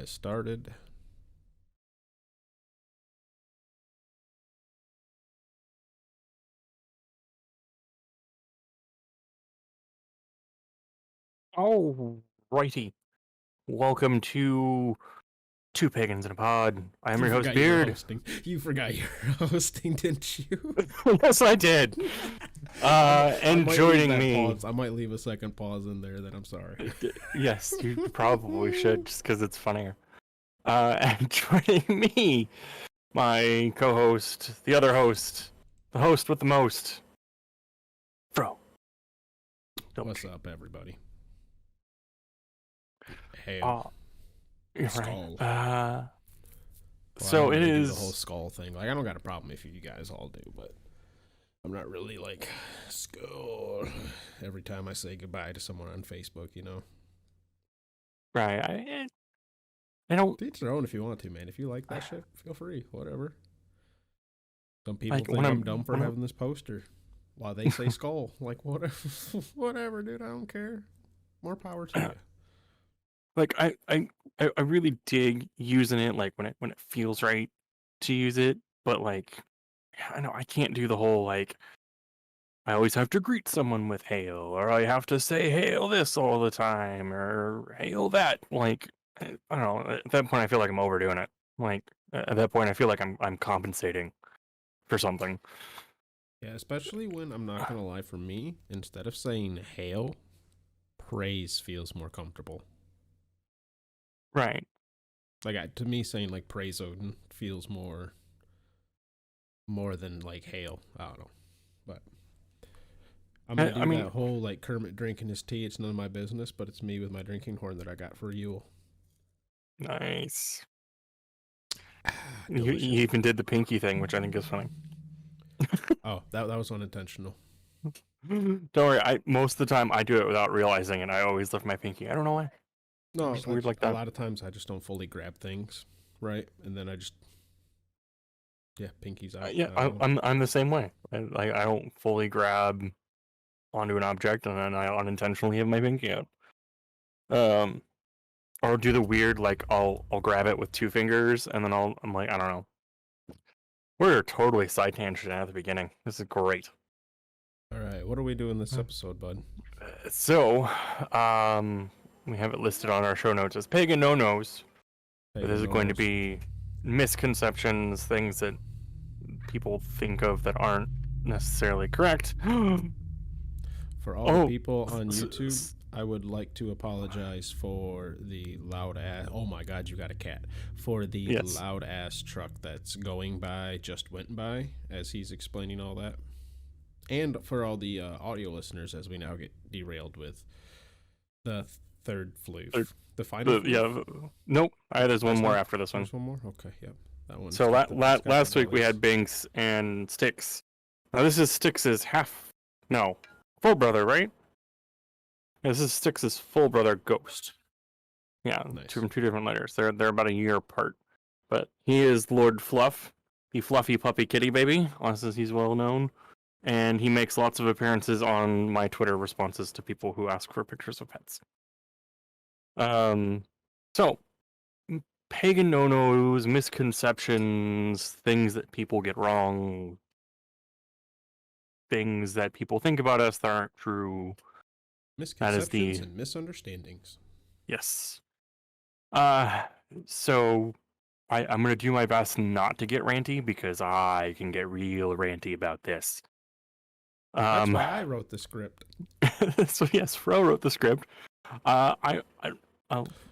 guys started. Oh, righty. Welcome to Two Pagans in a Pod. I am You your host, forgot you were Beard. hosting. You forgot you were hosting, didn't you? Yes, I did. And might leave joining that me. Pause. I might leave a second pause in there. Then I'm sorry. Yes, you probably should, just because it's funnier. And joining me, my co-host, the other host, the host with the most, Fro. What's up, everybody? Hey, You're skull. right. Well, So I don't it really do is the whole skull thing. Like, I don't got a problem if you guys all do, but I'm not really like skull every time I say goodbye to someone on Facebook. You know, right. I don't to each their own. If you want to, man. If you like that shit, feel free. Whatever. Some people like think when I'm dumb for having this poster while they say skull. Like, whatever, whatever, dude. I don't care. More power to you. Like I really dig using it like when it feels right to use it, but like I know I can't do the whole like I always have to greet someone with hail, or I have to say hail this all the time, or hail that. Like I don't know. At that point, I feel like I'm overdoing it. Like at that point, I feel like I'm compensating for something. Yeah, especially when I'm not gonna lie. For me, instead of saying hail, praise feels more comfortable. Right. Like to me, saying like praise Odin feels more than like hail. I don't know, but I'm gonna I do mean, that whole like Kermit drinking his tea. It's none of my business, but it's me with my drinking horn that I got for Yule. nice. You Delicious. even did the pinky thing, which I think is funny. Oh, that was unintentional. Don't worry. I most of the time I do it without realizing it. I always lift my pinky. I don't know why. No, It's weird like a that. lot of times I just don't fully grab things, right? And then I just pinkies out. Yeah, I'm the same way. I don't fully grab onto an object and then I unintentionally have my pinky out. Um, or do the weird like I'll grab it with two fingers and then I'm like I don't know. We're totally side tangent at the beginning. This is great. All right, what are we doing this episode, bud? So, we have it listed on our show notes as pagan no-nos. But this is going to be misconceptions, things that people think of that aren't necessarily correct. For all the people on YouTube, I would like to apologize for the loud ass. Oh my God, you got a cat. For the loud ass truck that's going by, just went by, as he's explaining all that. And for all the audio listeners, as we now get derailed with the third floof. The final floof? Yeah, nope. There's one more after this one. There's one more? Okay, yep. That one. So last week we had Binks and Styx. Now this is Styx's full brother, right? This is Styx's full brother, Ghost. Yeah, nice. From two different letters. They're about a year apart. But he is Lord Fluff, the fluffy puppy kitty baby, as he's well known. And he makes lots of appearances on my Twitter responses to people who ask for pictures of pets. So pagan no-nos, misconceptions, things that people get wrong, things that people think about us that aren't true. Misconceptions and misunderstandings. Yes. So I'm going to do my best not to get ranty because I can get real ranty about this. That's why I wrote the script. So yes, Fro wrote the script. I'm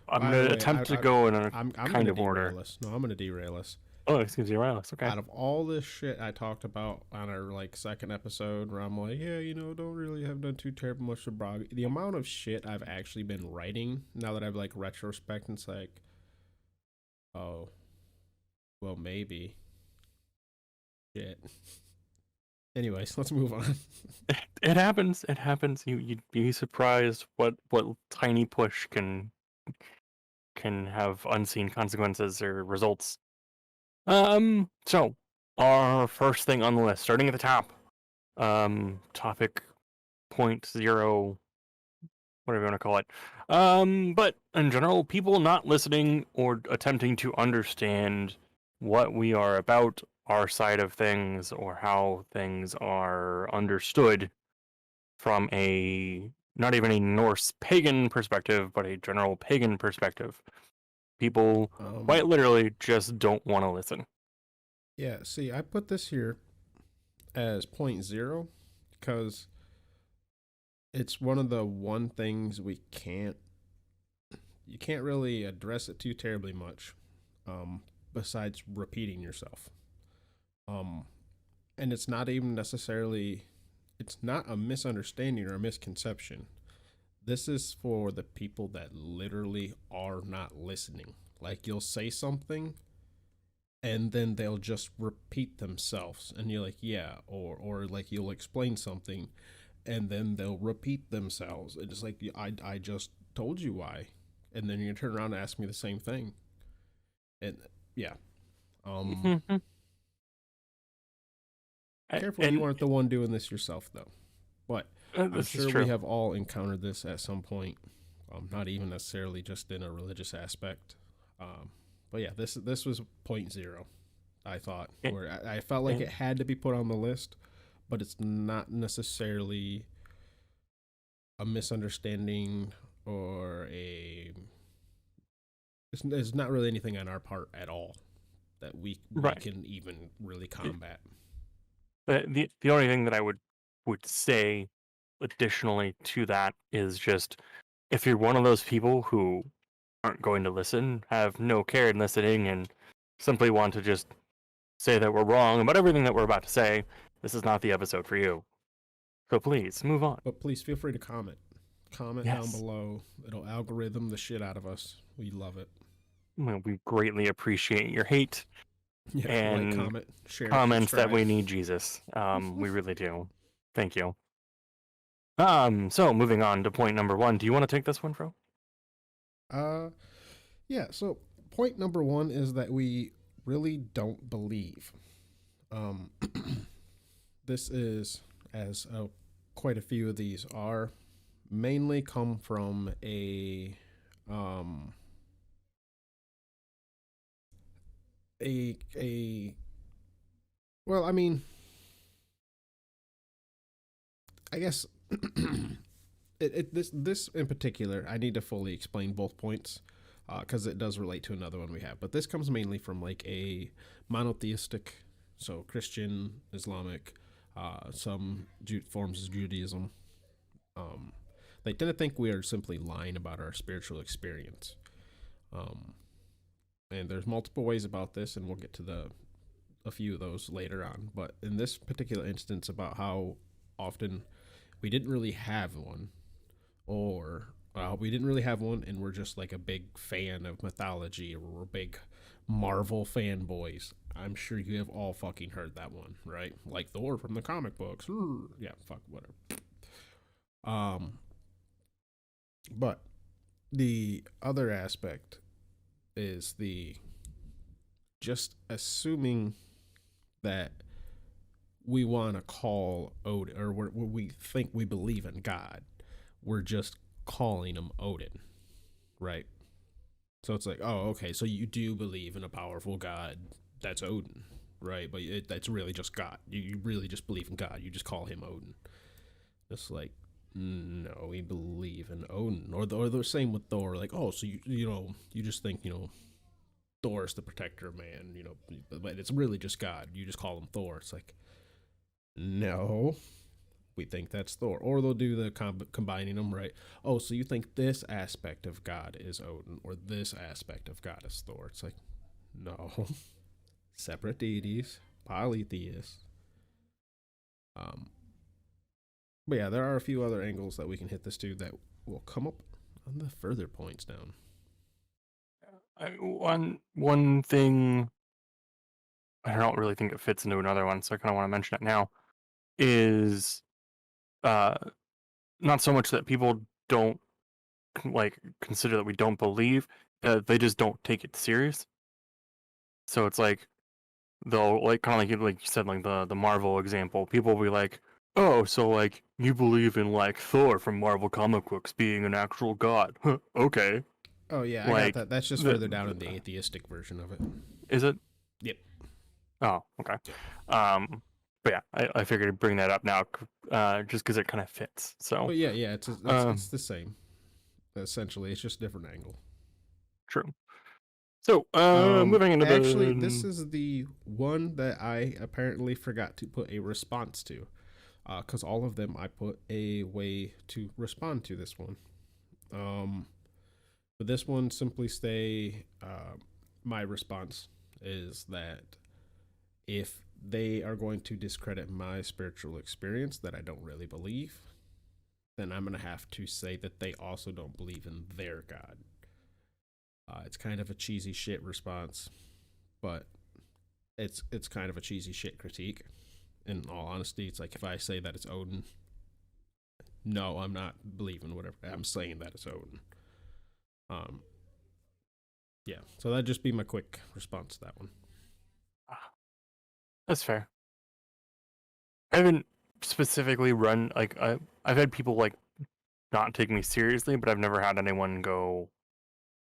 going to attempt to go in a kind of order. No, I'm going to derail us. Oh, excuse me, derail us. Okay. Out of all this shit I talked about on our second episode, where I'm like, yeah, don't really have done too terrible much of Brog. The amount of shit I've actually been writing now that I've retrospect, and it's like, oh, well, maybe. Shit. Anyways, let's move on. It happens. It happens. You'd be surprised what tiny push can have unseen consequences or results. So our first thing on the list, starting at the top, topic 0.0 whatever you want to call it. But in general, people not listening or attempting to understand what we are about, our side of things, or how things are understood from a not even a Norse pagan perspective, but a general pagan perspective. People quite literally just don't want to listen. Yeah, see, I put this here as point zero because it's one of the one things you can't really address it too terribly much, besides repeating yourself. Um, and it's not even necessarily, it's not a misunderstanding or a misconception. This is for the people that literally are not listening. Like you'll say something and then they'll just repeat themselves and you're like, yeah, or like you'll explain something and then they'll repeat themselves. It's like I just told you why. And then you turn around and ask me the same thing. And yeah. Careful you aren't the one doing this yourself though. But I'm sure we have all encountered this at some point. Not even necessarily just in a religious aspect. But yeah, this was point zero. I thought where I felt like it had to be put on the list, but it's not necessarily a misunderstanding or it's not really anything on our part at all that we can even really combat. The only thing that I would say additionally to that is just if you're one of those people who aren't going to listen, have no care in listening, and simply want to just say that we're wrong about everything that we're about to say, this is not the episode for you. So please move on. But please feel free to comment. Comment down below. It'll algorithm the shit out of us. We love it. Well, we greatly appreciate your hate. Yeah, and like, comment, share, comments subscribe. that we need Jesus. We really do. Thank you. So moving on to point number 1. Do you want to take this one, Fro? Yeah. So point number 1 is that we really don't believe. This is, as quite a few of these are, mainly come from a well, I mean, I guess this in particular, I need to fully explain both points because it does relate to another one we have. But this comes mainly from like a monotheistic, so Christian, Islamic, some forms of Judaism. They tend to think we are simply lying about our spiritual experience. And there's multiple ways about this, and we'll get to a few of those later on. But in this particular instance, about how often we didn't really have one, or we didn't really have one, and we're just like a big fan of mythology, or we're big Marvel fanboys. I'm sure you have all fucking heard that one, right? Like Thor from the comic books. Yeah, fuck, whatever. But the other aspect is the just assuming that we want to call Odin, or we think we believe in God, we're just calling him Odin, right? So it's like, oh, okay, so you do believe in a powerful God that's Odin, right? But that's really just God. You really just believe in God. You just call him Odin. It's like, no, we believe in Odin. Or the same with Thor. Like, oh, so you just think, Thor is the protector of man, but it's really just God. You just call him Thor. It's like, no, we think that's Thor. Or they'll do the combining them, right? Oh, so you think this aspect of God is Odin, or this aspect of God is Thor. It's like, no. Separate deities, polytheists. But yeah, there are a few other angles that we can hit this to that will come up on the further points down. One thing, I don't really think it fits into another one, so I kind of want to mention it now, is not so much that people don't like consider that we don't believe, they just don't take it serious. So it's like they'll like kind of like you said, like the Marvel example. People will be like, oh, so like you believe in like Thor from Marvel comic books being an actual god? Huh, okay, Oh yeah, I got like that. That's just the further down in the atheistic version of it. is it? Yep. Oh, okay. Yep. But yeah, I figured I'd bring that up now, just because it kind of fits. So, But yeah, it's um, the same. Essentially, it's just a different angle. true. So, moving into Actually, this the is the one that I apparently forgot to put a response to, because all of them I put a way to respond to this one. Um, but this one simply stay. My response is that if they are going to discredit my spiritual experience that I don't really believe, then I'm going to have to say that they also don't believe in their God. It's kind of a cheesy shit response, but it's kind of a cheesy shit critique. In all honesty, it's like if I say that it's Odin, no, I'm not believing whatever I'm saying that it's Odin. Um, yeah, so that'd just be my quick response to that one. that's fair. I haven't specifically run like I've had people like not take me seriously, but I've never had anyone go,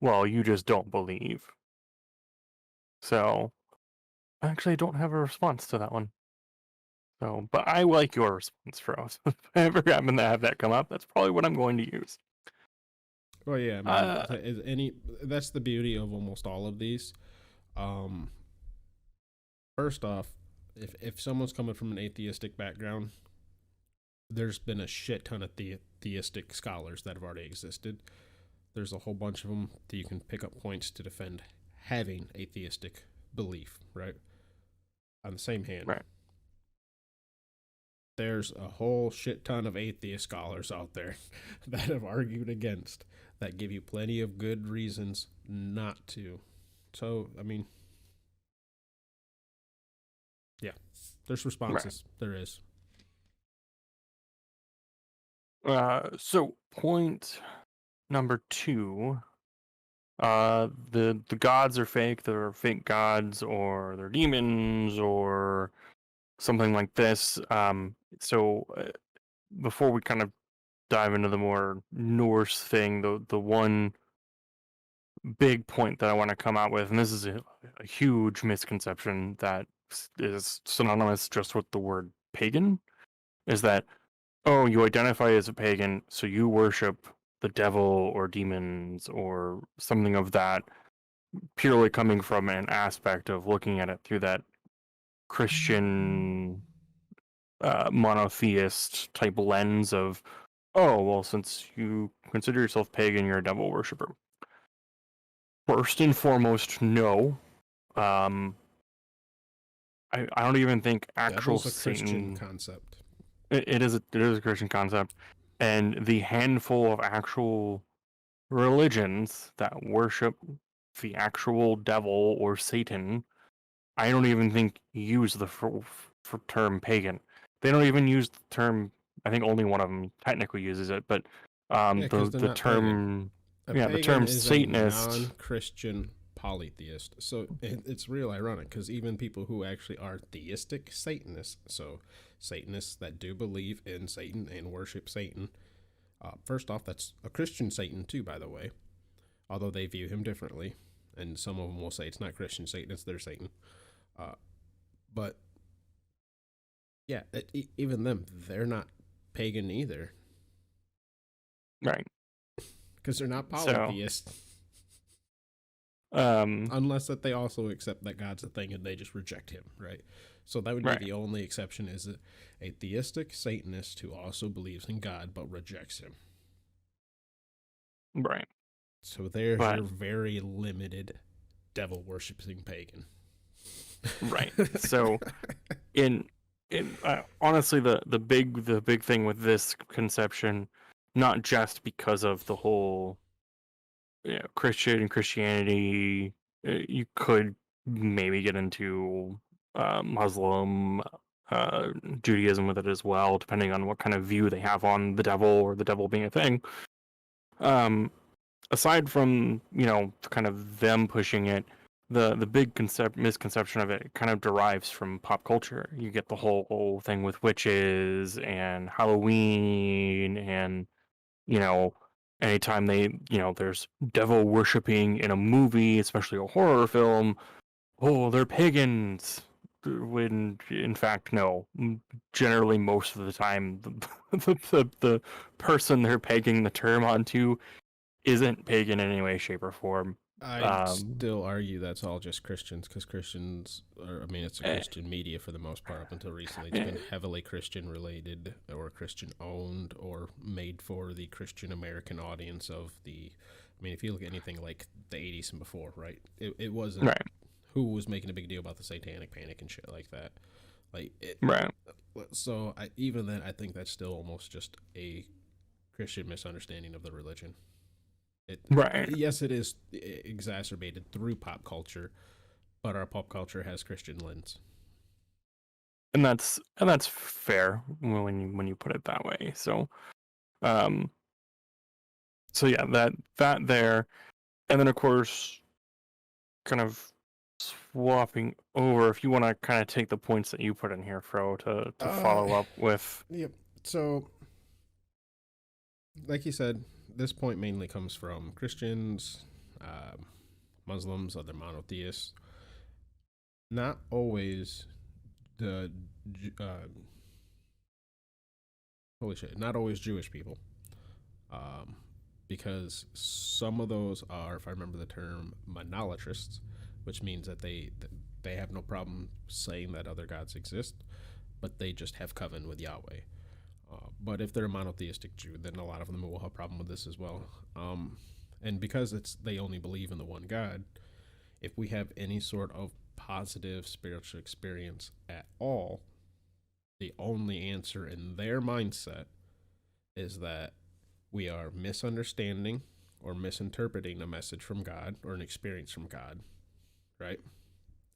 "Well, you just don't believe." So, I actually don't have a response to that one. So, but I like your response, Froze. If I ever happen to have that come up, that's probably what I'm going to use. Well, yeah, I mean, Uh, any that's the beauty of almost all of these. Um, First off, if someone's coming from an atheistic background, there's been a shit ton of theistic scholars that have already existed. There's a whole bunch of them that you can pick up points to defend having atheistic belief, right? On the same hand, right. there's a whole shit ton of atheist scholars out there that have argued against that give you plenty of good reasons not to. So, I mean, yeah, there's Right. responses. There is. So point number 2, the gods are fake. They're fake gods, or they're demons, or something like this. So before we kind of dive into the more Norse thing, the one big point that I want to come out with, and this is a huge misconception that is synonymous just with the word pagan, is that, oh, you identify as a pagan, so you worship the devil or demons or something of that, purely coming from an aspect of looking at it through that Christian monotheist type lens of, oh, well, since you consider yourself pagan, you're a devil worshiper. First and foremost, no. Um, I don't even think actual Devil's a Christian Satan. concept. It is a Christian concept, and the handful of actual religions that worship the actual devil or Satan, I don't even think use the for term pagan. They don't even use the term. I think only one of them technically uses it, but Yeah, because they're the not pagan. term, A yeah, the pagan term is a Satanist. non-Christian polytheist. So it's real ironic because even people who actually are theistic Satanists, so Satanists that do believe in Satan and worship Satan, first off, that's a Christian Satan too, by the way, although they view him differently. And some of them will say it's not Christian Satan, it's their Satan. But yeah, even them, they're not pagan either Right. because they're not So, polytheists. um, Unless that they also accept that God's a thing and they just reject him, right? So that would be right, the only exception is a theistic Satanist who also believes in God but rejects him. right. So there's But your very limited devil worshipping pagan. right. So in honestly, the big thing with this conception, not just because of the whole, Christianity, you could maybe get into Muslim, Judaism with it as well, depending on what kind of view they have on the devil or the devil being a thing. Um, Aside from kind of them pushing it, the big misconception of it kind of derives from pop culture. You get the whole thing with witches and Halloween, and you know, anytime there's devil worshipping in a movie, especially a horror film, oh, they're pagans. When in fact, no. Generally, most of the time, the person they're pegging the term onto isn't pagan in any way, shape, or form. I'd still argue that's all just Christians, because Christians are, I mean, it's a eh, Christian media for the most part up until recently. It's eh, been heavily Christian related or Christian owned or made for the Christian American audience of the, I mean, if you look at anything like the 80s and before, right? It wasn't right, who was making a big deal about the satanic panic and shit like that. Like, right, so even then, I think that's still almost just a Christian misunderstanding of the religion. right. Yes, it is exacerbated through pop culture, but our pop culture has Christian lens. And that's fair when you put it that way. Um, so yeah, that there, and then of course, kind of swapping over. If you want to kind of take the points that you put in here, Fro, to Uh, follow up with. yep. So, like you said, this point mainly comes from Christians, Muslims, other monotheists. Not always the holy shit. Not always Jewish people. Um, because some of those are, if I remember the term, monolatrists, which means that they have no problem saying that other gods exist, but they just have covenant with Yahweh. But if they're a monotheistic Jew, then a lot of them will have a problem with this as well. And because they only believe in the one God, if we have any sort of positive spiritual experience at all, the only answer in their mindset is that we are misunderstanding or misinterpreting a message from God or an experience from God, right?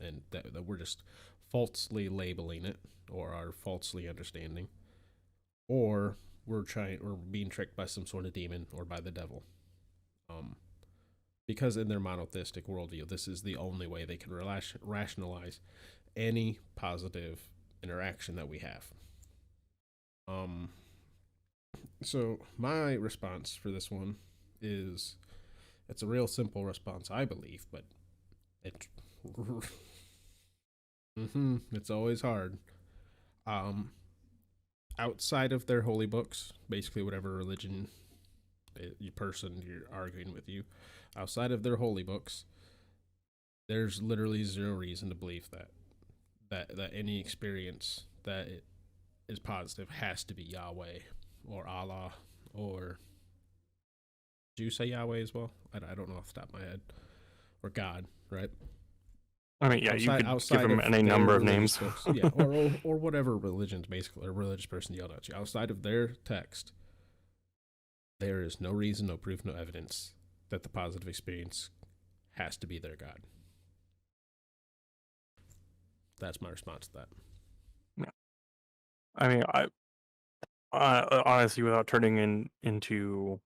And that we're just falsely labeling it or are falsely understanding, or we're being tricked by some sort of demon or by the devil. Um, because in their monotheistic worldview, this is the only way they can rationalize any positive interaction that we have. Um, so my response for this one is it's a real simple response, I believe, but it it's always hard. Um, outside of their holy books, basically whatever religion person you're arguing with you, outside of their holy books, there's literally zero reason to believe that any experience that is positive has to be Yahweh or Allah or do you say Yahweh as well? I don't know off the top of my head. Or God, right? I mean, yeah, you could give Outside them of any their number of religious names. books, yeah, or whatever religions basically, or religious person yelled at you. Outside of their text, there is no reason, no proof, no evidence that the positive experience has to be their God. That's my response to that. Yeah. I mean, I honestly, without turning into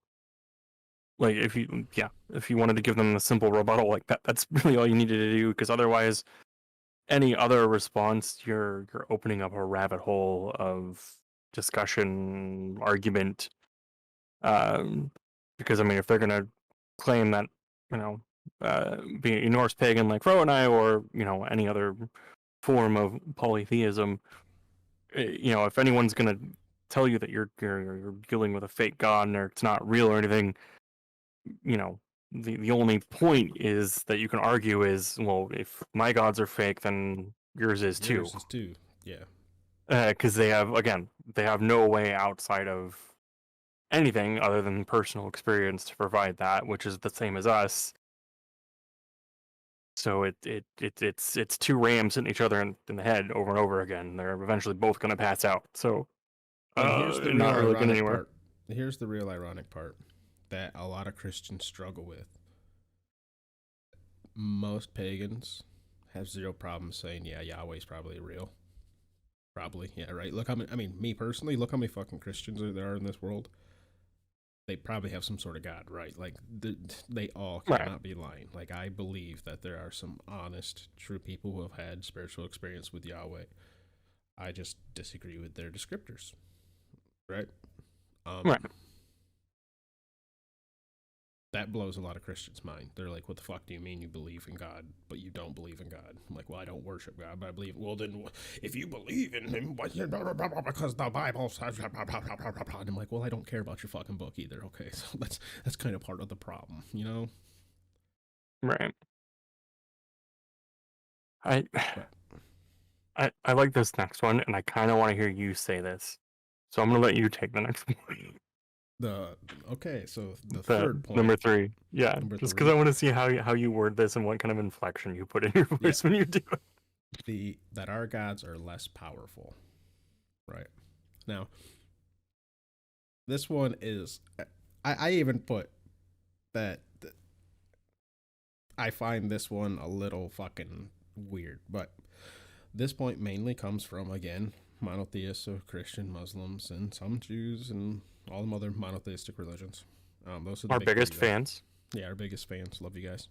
like, if you wanted to give them a simple rebuttal like that, that's really all you needed to do. Because otherwise, any other response, you're opening up a rabbit hole of discussion, argument. Um, because I mean, if they're gonna claim that you know, being a Norse pagan like Fro and I, or any other form of polytheism, if anyone's gonna tell you that you're dealing with a fake god and it's not real or anything, you know, the only point is that you can argue is, well, if my gods are fake, then yours is too. Yours is too. Yeah. Because they have no way outside of anything other than personal experience to provide that, which is the same as us. So it's two rams hitting each other in the head over and over again. They're eventually both going to pass out. So And here's the real not really going ironic anywhere. part. Here's the real ironic part that a lot of Christians struggle with. Most pagans have zero problem saying, yeah, Yahweh's probably real. Probably, yeah, right. Look how many, I mean, me personally, look how many fucking Christians there are in this world. they probably have some sort of God, right? Like they all Right. cannot be lying. Like I believe that there are some honest, true people who have had spiritual experience with Yahweh. I just disagree with their descriptors, right? Right. That blows a lot of Christians' mind. They're like, "What the fuck do you mean you believe in God, but you don't believe in God?" I'm like, "Well, I don't worship God, but I believe." Well, then, if you believe in Him, because the Bible says, and I'm like, "Well, I don't care about your fucking book either." Okay, so that's kind of part of the problem, you know? Right. I But I like this next one, and I kind of want to hear you say this. So I'm gonna let you take the next one. the okay, so the The third point, number three. Yeah, number just because I three, want to see how you word this and what kind of inflection you put in your yeah, voice when you do it. that our gods are less powerful, right? Now, this one is, I even put that I find this one a little fucking weird, but this point mainly comes from, again, monotheists, so Christian, Muslims, and some Jews, and all the other monotheistic religions. Those are the Our big three, biggest though. fans. Yeah, our biggest fans. Love you guys.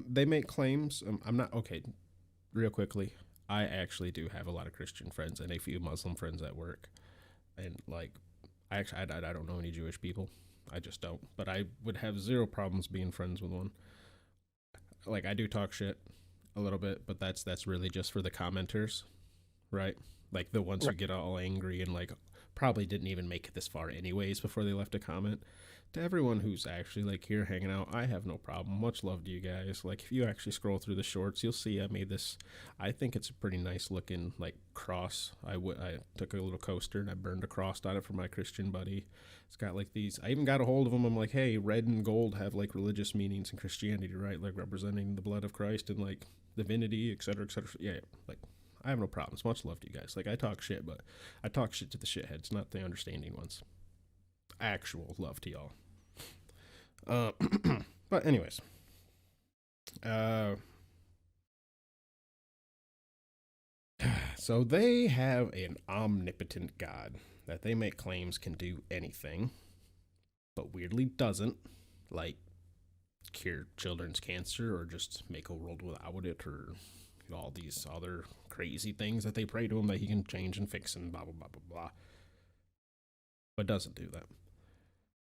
They make claims. I'm not okay. Real quickly, I actually do have a lot of Christian friends and a few Muslim friends at work, and like, I don't know any Jewish people. I just don't. But I would have zero problems being friends with one. Like I do talk shit a little bit, but that's really just for the commenters, right? Like the ones who Right. get all angry and like probably didn't even make it this far anyways before they left a comment. To everyone who's actually like here hanging out, I have no problem. Much love to you guys. Like if you actually scroll through the shorts, you'll see I made this. I think it's a pretty nice looking like cross. I took a little coaster and I burned a cross on it for my Christian buddy. It's got like these. I even got a hold of them. I'm like, hey, red and gold have like religious meanings in Christianity, right? Like representing the blood of Christ and like divinity, etc., etc. Yeah, like I have no problems. Much love to you guys. Like I talk shit, but I talk shit to the shitheads, not the understanding ones. Actual love to y'all. Uh, but anyways, uh, so they have an omnipotent God that they make claims can do anything, but weirdly doesn't, like cure children's cancer or just make a world without it or all these other crazy things that they pray to him that he can change and fix and blah blah blah blah blah. But doesn't do that.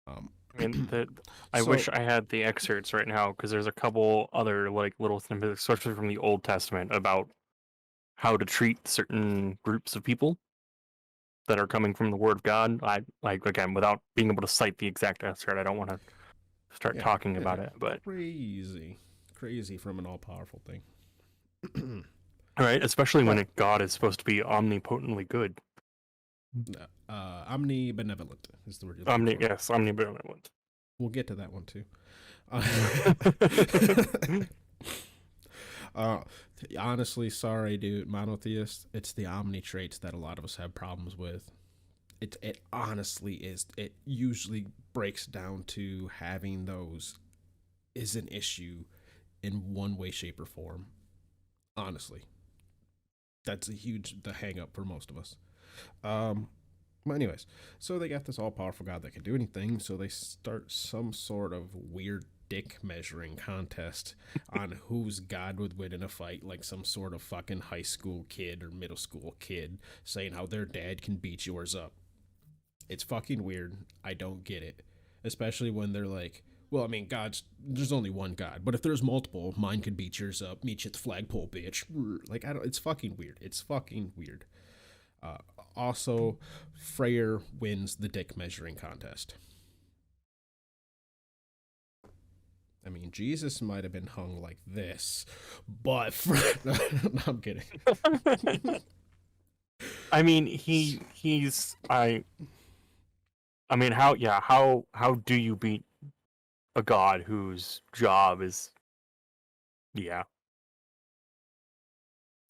Um, I mean, I so wish I had the excerpts right now because there's a couple other like little snippets, especially from the Old Testament, about how to treat certain groups of people that are coming from the Word of God. I like again without being able to cite the exact excerpt. I don't want to start yeah, talking yeah, about it, but crazy from an all powerful thing. all right, especially when But God is supposed to be omnipotently good. omnibenevolent is the word you're looking for. Yes, omnibenevolent. We'll get to that one too. Uh, honestly, sorry, dude. Monotheist. It's the omni traits that a lot of us have problems with. It honestly is. It usually breaks down to having those is an issue in one way, shape, or form. Honestly, that's the hang up for most of us. Um, But anyways, so they got this all powerful god that can do anything. So they start some sort of weird dick measuring contest on whose god would win in a fight, like some sort of fucking high school kid or middle school kid saying how their dad can beat yours up. It's fucking weird. I don't get it, especially when they're like, well, I mean, there's only one God, but if there's multiple, mine could beat yours up. Meet you at the flagpole, bitch. Like, I don't. It's fucking weird. It's fucking weird. Uh, Also, Freyr wins the dick measuring contest. I mean, Jesus might have been hung like this, but no, I'm kidding. I mean, he's I mean, how do you beat a god whose job is yeah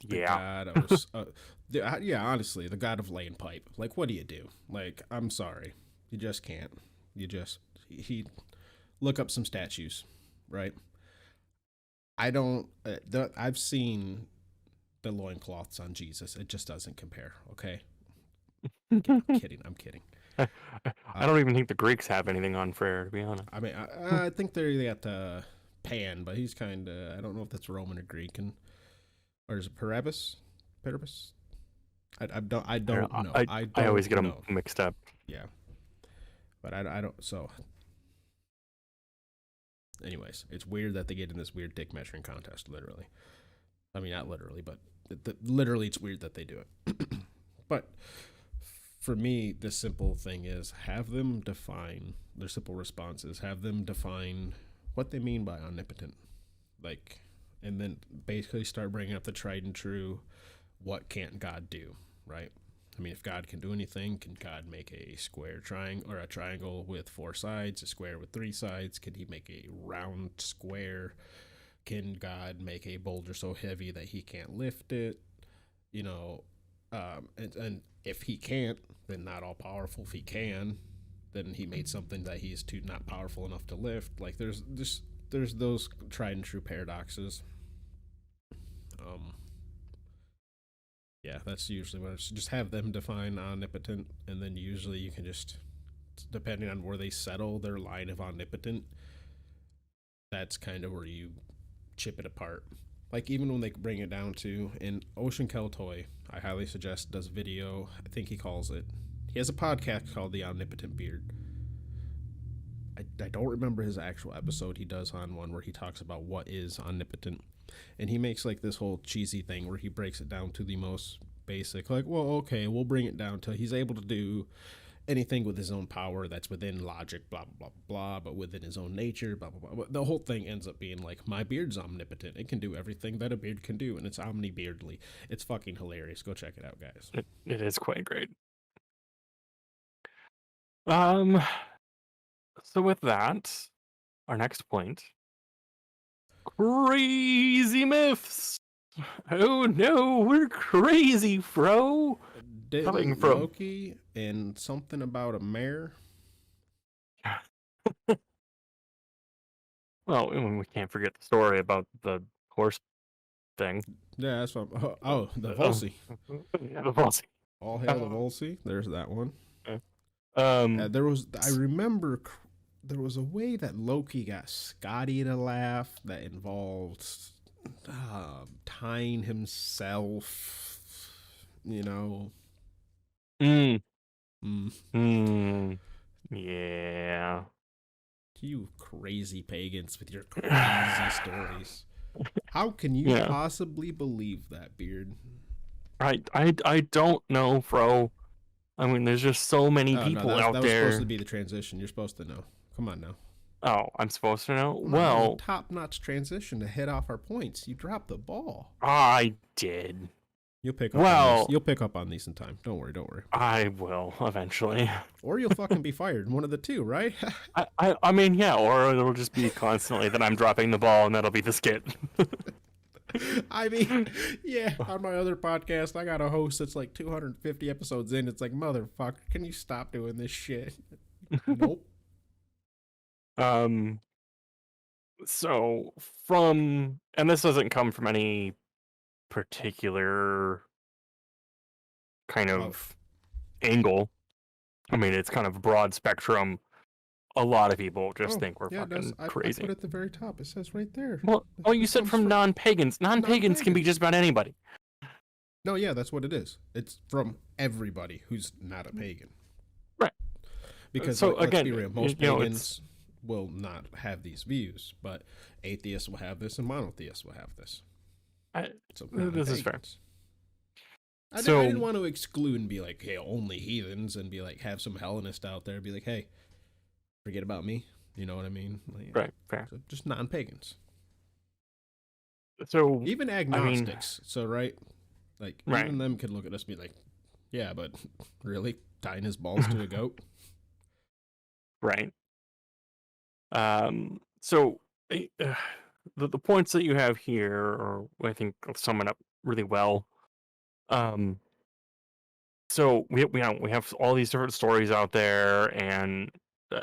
The yeah god of yeah, honestly, the god of laying pipe. Like, what do you do? Like, I'm sorry, you just can't. You just he look up some statues, right? I don't. I've seen the loincloths on Jesus. It just doesn't compare. Okay, I'm kidding. I'm kidding. I don't even think the Greeks have anything on Freyr, to be honest. I mean, I think they got Pan, but he's kind of, I don't know if that's Roman or Greek, or is it Parabus? Parabus? I don't know. I always get them mixed up. Yeah, but I don't. So, anyways, it's weird that they get in this weird dick measuring contest. Literally, I mean not literally, but literally, it's weird that they do it. But for me, the simple thing is have them define their simple responses. Have them define what they mean by omnipotent, like, and then basically start bringing up the tried and true. What can't God do, right? I mean, if God can do anything, can God make a square triangle or a triangle with 4 sides, a square with 3 sides? Can he make a round square? Can God make a boulder so heavy that he can't lift it? You know, and if he can't, then not all powerful. If he can, then he made something that he's too not powerful enough to lift. Like there's those tried and true paradoxes. Yeah, that's usually what it's just have them define omnipotent, and then usually you can just, depending on where they settle their line of omnipotent, that's kind of where you chip it apart. Like even when they bring it down to, in Ocean Keltoy, I highly suggest, does video, I think he calls it, he has a podcast called The Omnipotent Beard. I don't remember his actual episode. He does on one where he talks about what is omnipotent. And he makes like this whole cheesy thing where he breaks it down to the most basic, like, well, okay, we'll bring it down to he's able to do anything with his own power that's within logic, blah, blah, blah, blah, but within his own nature, blah, blah, blah. The whole thing ends up being like, my beard's omnipotent. It can do everything that a beard can do, and it's omni-beardly. It's fucking hilarious. Go check it out, guys. It is quite great. So with that, our next point, crazy myths. Oh no, we're crazy, Fro. Coming from Loki and something about a mare. Well, we can't forget the story about the horse thing. Yeah, that's what. Oh, the Volsey. Yeah, the Volsey. All hail the Volsey. There's that one. There was. I remember there was a way that Loki got Scotty to laugh that involved tying himself. You know. Yeah. You crazy pagans with your crazy stories. How can you possibly believe that, Beard? I don't know, Fro. I mean, there's just so many people out there. That was supposed to be the transition. You're supposed to know. Come on now. Oh, I'm supposed to know? Well, top-notch transition to head off our points. You dropped the ball. I did. You'll pick up on these. You'll pick up on these in time. Don't worry. I will eventually. Or you'll fucking be fired. One of the two, right? I mean, yeah, or it'll just be constantly that I'm dropping the ball and that'll be the skit. I mean, yeah, on my other podcast, I got a host that's like 250 episodes in. It's like, motherfucker, can you stop doing this shit? Nope. So and this doesn't come from any particular kind of angle. I mean, it's kind of broad spectrum. A lot of people just think we're fucking crazy. I put it at the very top. It says right there. Well, you said from non-pagans. Non-pagans can be just about anybody. No, yeah, that's what it is. It's from everybody who's not a pagan. Right. Because, so, again, let's be real, most pagans will not have these views, but atheists will have this and monotheists will have this. This is fair. I didn't want to exclude and be like, hey, only heathens, and be like, have some Hellenist out there be like, hey, forget about me. You know what I mean? Like, right, fair. So just non-pagans. So even agnostics. Even them could look at us and be like, yeah, but really? Tying his balls to a goat? Right. So the points that you have here, or I think sum it up really well. So we have all these different stories out there, and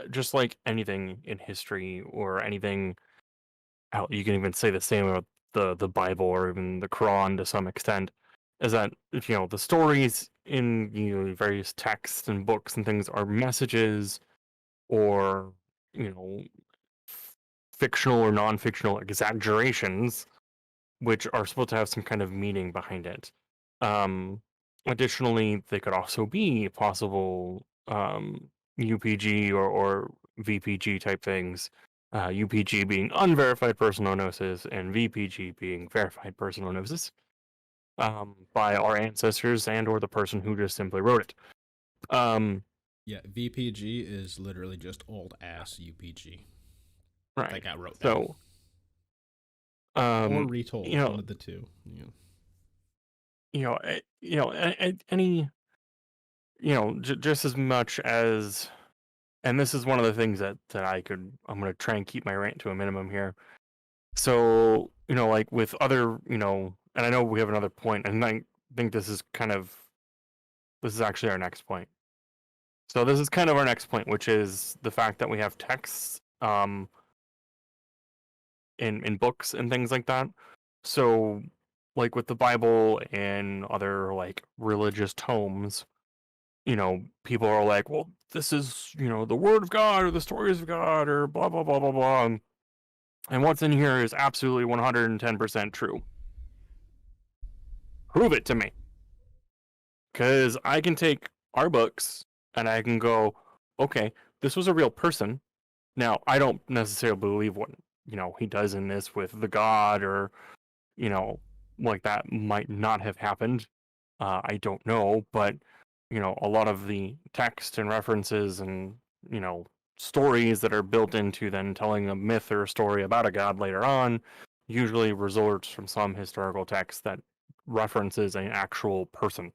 just like anything in history or anything out, you can even say the same about the Bible or even the Quran to some extent, is that the stories in various texts and books and things are messages or you know fictional or non-fictional exaggerations which are supposed to have some kind of meaning behind it. Um, Additionally, they could also be possible UPG or VPG type things. UPG being unverified personal gnosis and VPG being verified personal gnosis by our ancestors and or the person who just simply wrote it. Yeah, VPG is literally just old ass UPG. Right. That got wrote down. Or retold, one of the two. Any just as much as, and this is one of the things that I'm going to try and keep my rant to a minimum here. So like with other and I know we have another point, and I think this is actually our next point. So this is kind of our next point, which is the fact that we have texts in books and things like that. So like with the Bible and other like religious tomes, people are like, well, this is, the word of God or the stories of God or blah, blah, blah, blah, blah. And what's in here is absolutely 110% true. Prove it to me. Because I can take our books and I can go, okay, this was a real person. Now, I don't necessarily believe what, he does in this with the God or, like that might not have happened. I don't know, but a lot of the text and references and stories that are built into then telling a myth or a story about a god later on usually results from some historical text that references an actual person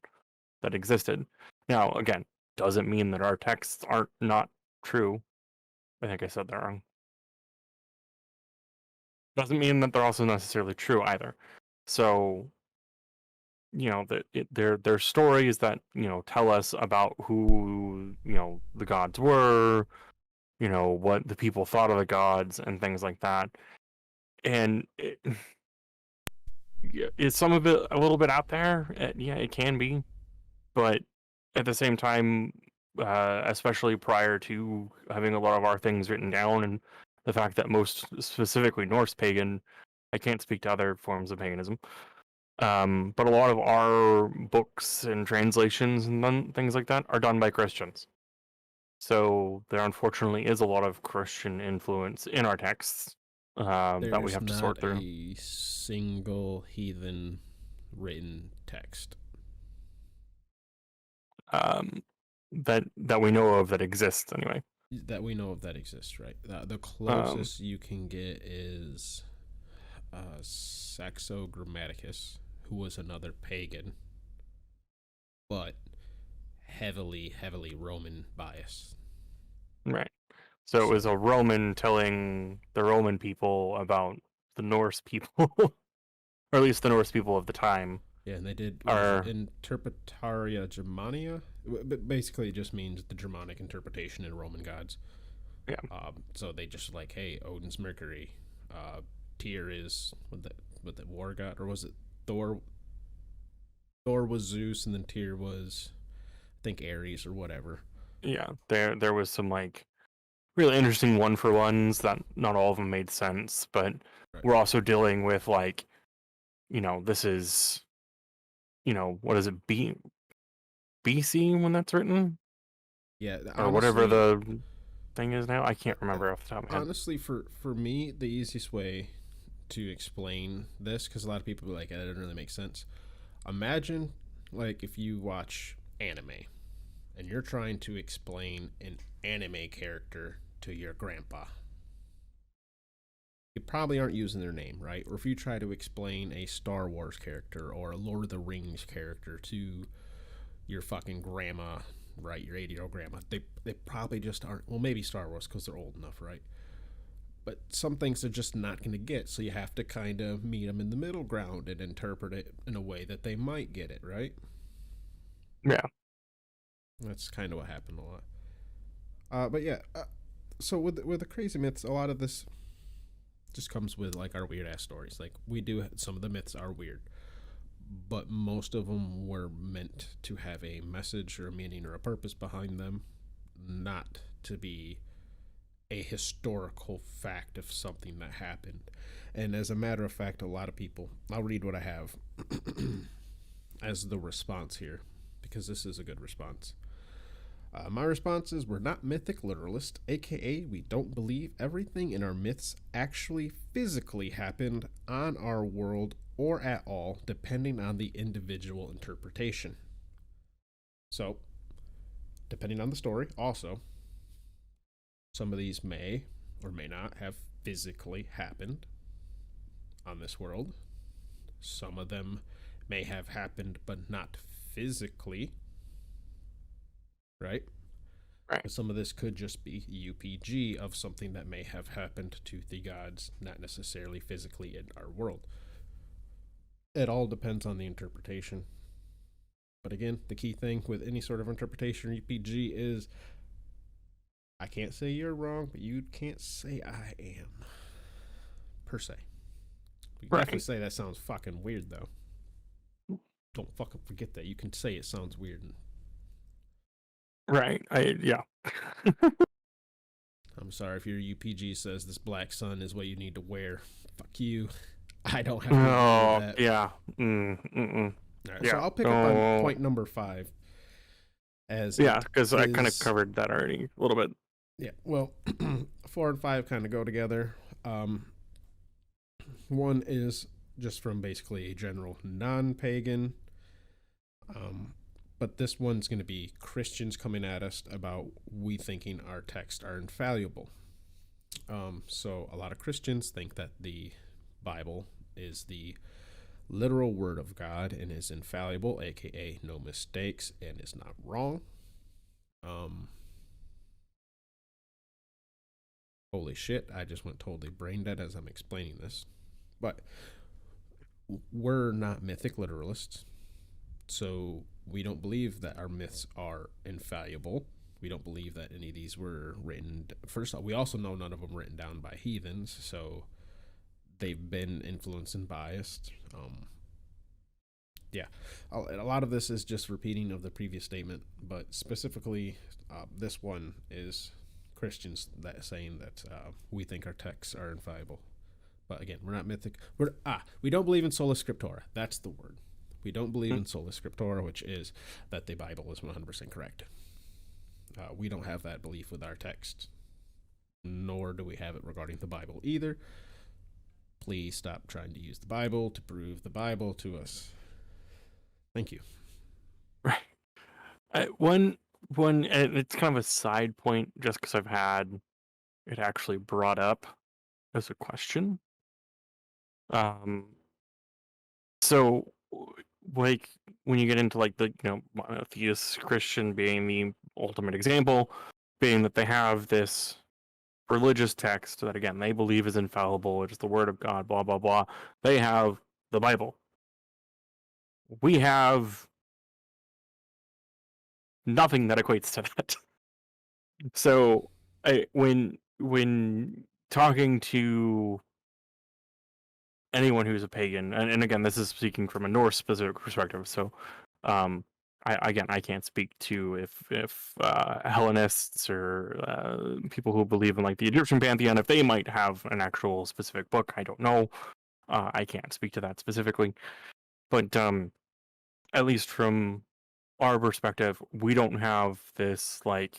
that existed. Now, again, doesn't mean that our texts aren't not true. I think I said that wrong. Doesn't mean that they're also necessarily true either. So they're stories that tell us about who the gods were, what the people thought of the gods and things like that. And is some of it a little bit out there? Yeah, it can be, but at the same time, especially prior to having a lot of our things written down, and the fact that most specifically Norse pagan, I can't speak to other forms of paganism. But a lot of our books and translations and things like that are done by Christians. So there unfortunately is a lot of Christian influence in our texts that we have to sort through. There's not a single heathen written text. That we know of that exists anyway. That we know of that exists, right? The closest you can get is Saxo Grammaticus, who was another pagan, but heavily Roman bias. Right. So it was a Roman telling the Roman people about the Norse people, or at least the Norse people of the time. Yeah, and they did Interpretaria Germania. But basically, it just means the Germanic interpretation in Roman gods. Yeah. So they just like, hey, Odin's Mercury. Tyr is what the war god, or was it Thor? Thor was Zeus, and then Tyr was, I think, Ares or whatever. Yeah, there was some like really interesting one for ones that not all of them made sense, but right. We're also dealing with like, this is, what is it, BC when that's written? Yeah, honestly, or whatever the thing is now. I can't remember off the top of my head. Honestly, for me, the easiest way to explain this, because a lot of people are like, it doesn't really make sense. Imagine, like, if you watch anime and you're trying to explain an anime character to your grandpa. You probably aren't using their name, right? Or if you try to explain a Star Wars character or a Lord of the Rings character to your fucking grandma, right? Your 80-year-old grandma. They probably just aren't. Well, maybe Star Wars because they're old enough, right? But some things they're just not going to get, so you have to kind of meet them in the middle ground and interpret it in a way that they might get it, right? Yeah. That's kind of what happened a lot. But yeah, so with the crazy myths, a lot of this just comes with like our weird ass stories. Like we do, some of the myths are weird, but most of them were meant to have a message or a meaning or a purpose behind them, not to be a historical fact of something that happened. And as a matter of fact, a lot of people, I'll read what I have as the response here, because this is a good response. My response is, we're not mythic literalists, aka we don't believe everything in our myths actually physically happened on our world or at all, depending on the individual interpretation. So, depending on the story, also, some of these may or may not have physically happened on this world. Some of them may have happened but not physically, right? Right. Some of this could just be UPG of something that may have happened to the gods, not necessarily physically in our world. It all depends on the interpretation. But again, the key thing with any sort of interpretation or UPG is, I can't say you're wrong, but you can't say I am, per se. You can definitely say that sounds fucking weird, though. Don't fucking forget that. You can say it sounds weird. Right. Yeah. I'm sorry if your UPG says this black sun is what you need to wear. Fuck you. I don't have to do that. Yeah. All right, so I'll pick up on point number 5. Because I kind of covered that already a little bit. Yeah, well, 4 and 5 kind of go together. One is just from basically a general non-pagan, but this one's going to be Christians coming at us about we thinking our texts are infallible. So a lot of Christians think that the Bible is the literal word of God and is infallible, aka no mistakes, and is not wrong. Holy shit, I just went totally brain dead as I'm explaining this. But we're not mythic literalists, so we don't believe that our myths are infallible. We don't believe that any of these were written. First off, we also know none of them written down by heathens, so they've been influenced and biased. Yeah, a lot of this is just repeating of the previous statement, but specifically, this one is Christians that saying that we think our texts are infallible. But again, we're not mythic. We don't believe in sola scriptura. That's the word. We don't believe in sola scriptura, which is that the Bible is 100% correct. We don't have that belief with our text, nor do we have it regarding the Bible either. Please stop trying to use the Bible to prove the Bible to us. Thank you. Right. One, and it's kind of a side point just because I've had it actually brought up as a question. So like when you get into like the monotheist Christian being the ultimate example, being that they have this religious text that again they believe is infallible, it's the word of God, blah blah blah. They have the Bible. We have nothing that equates to that. So when talking to anyone who's a pagan, and again, this is speaking from a Norse specific perspective. So, I can't speak to if Hellenists or people who believe in like the Egyptian pantheon, if they might have an actual specific book. I don't know. I can't speak to that specifically, but at least from our perspective, we don't have this like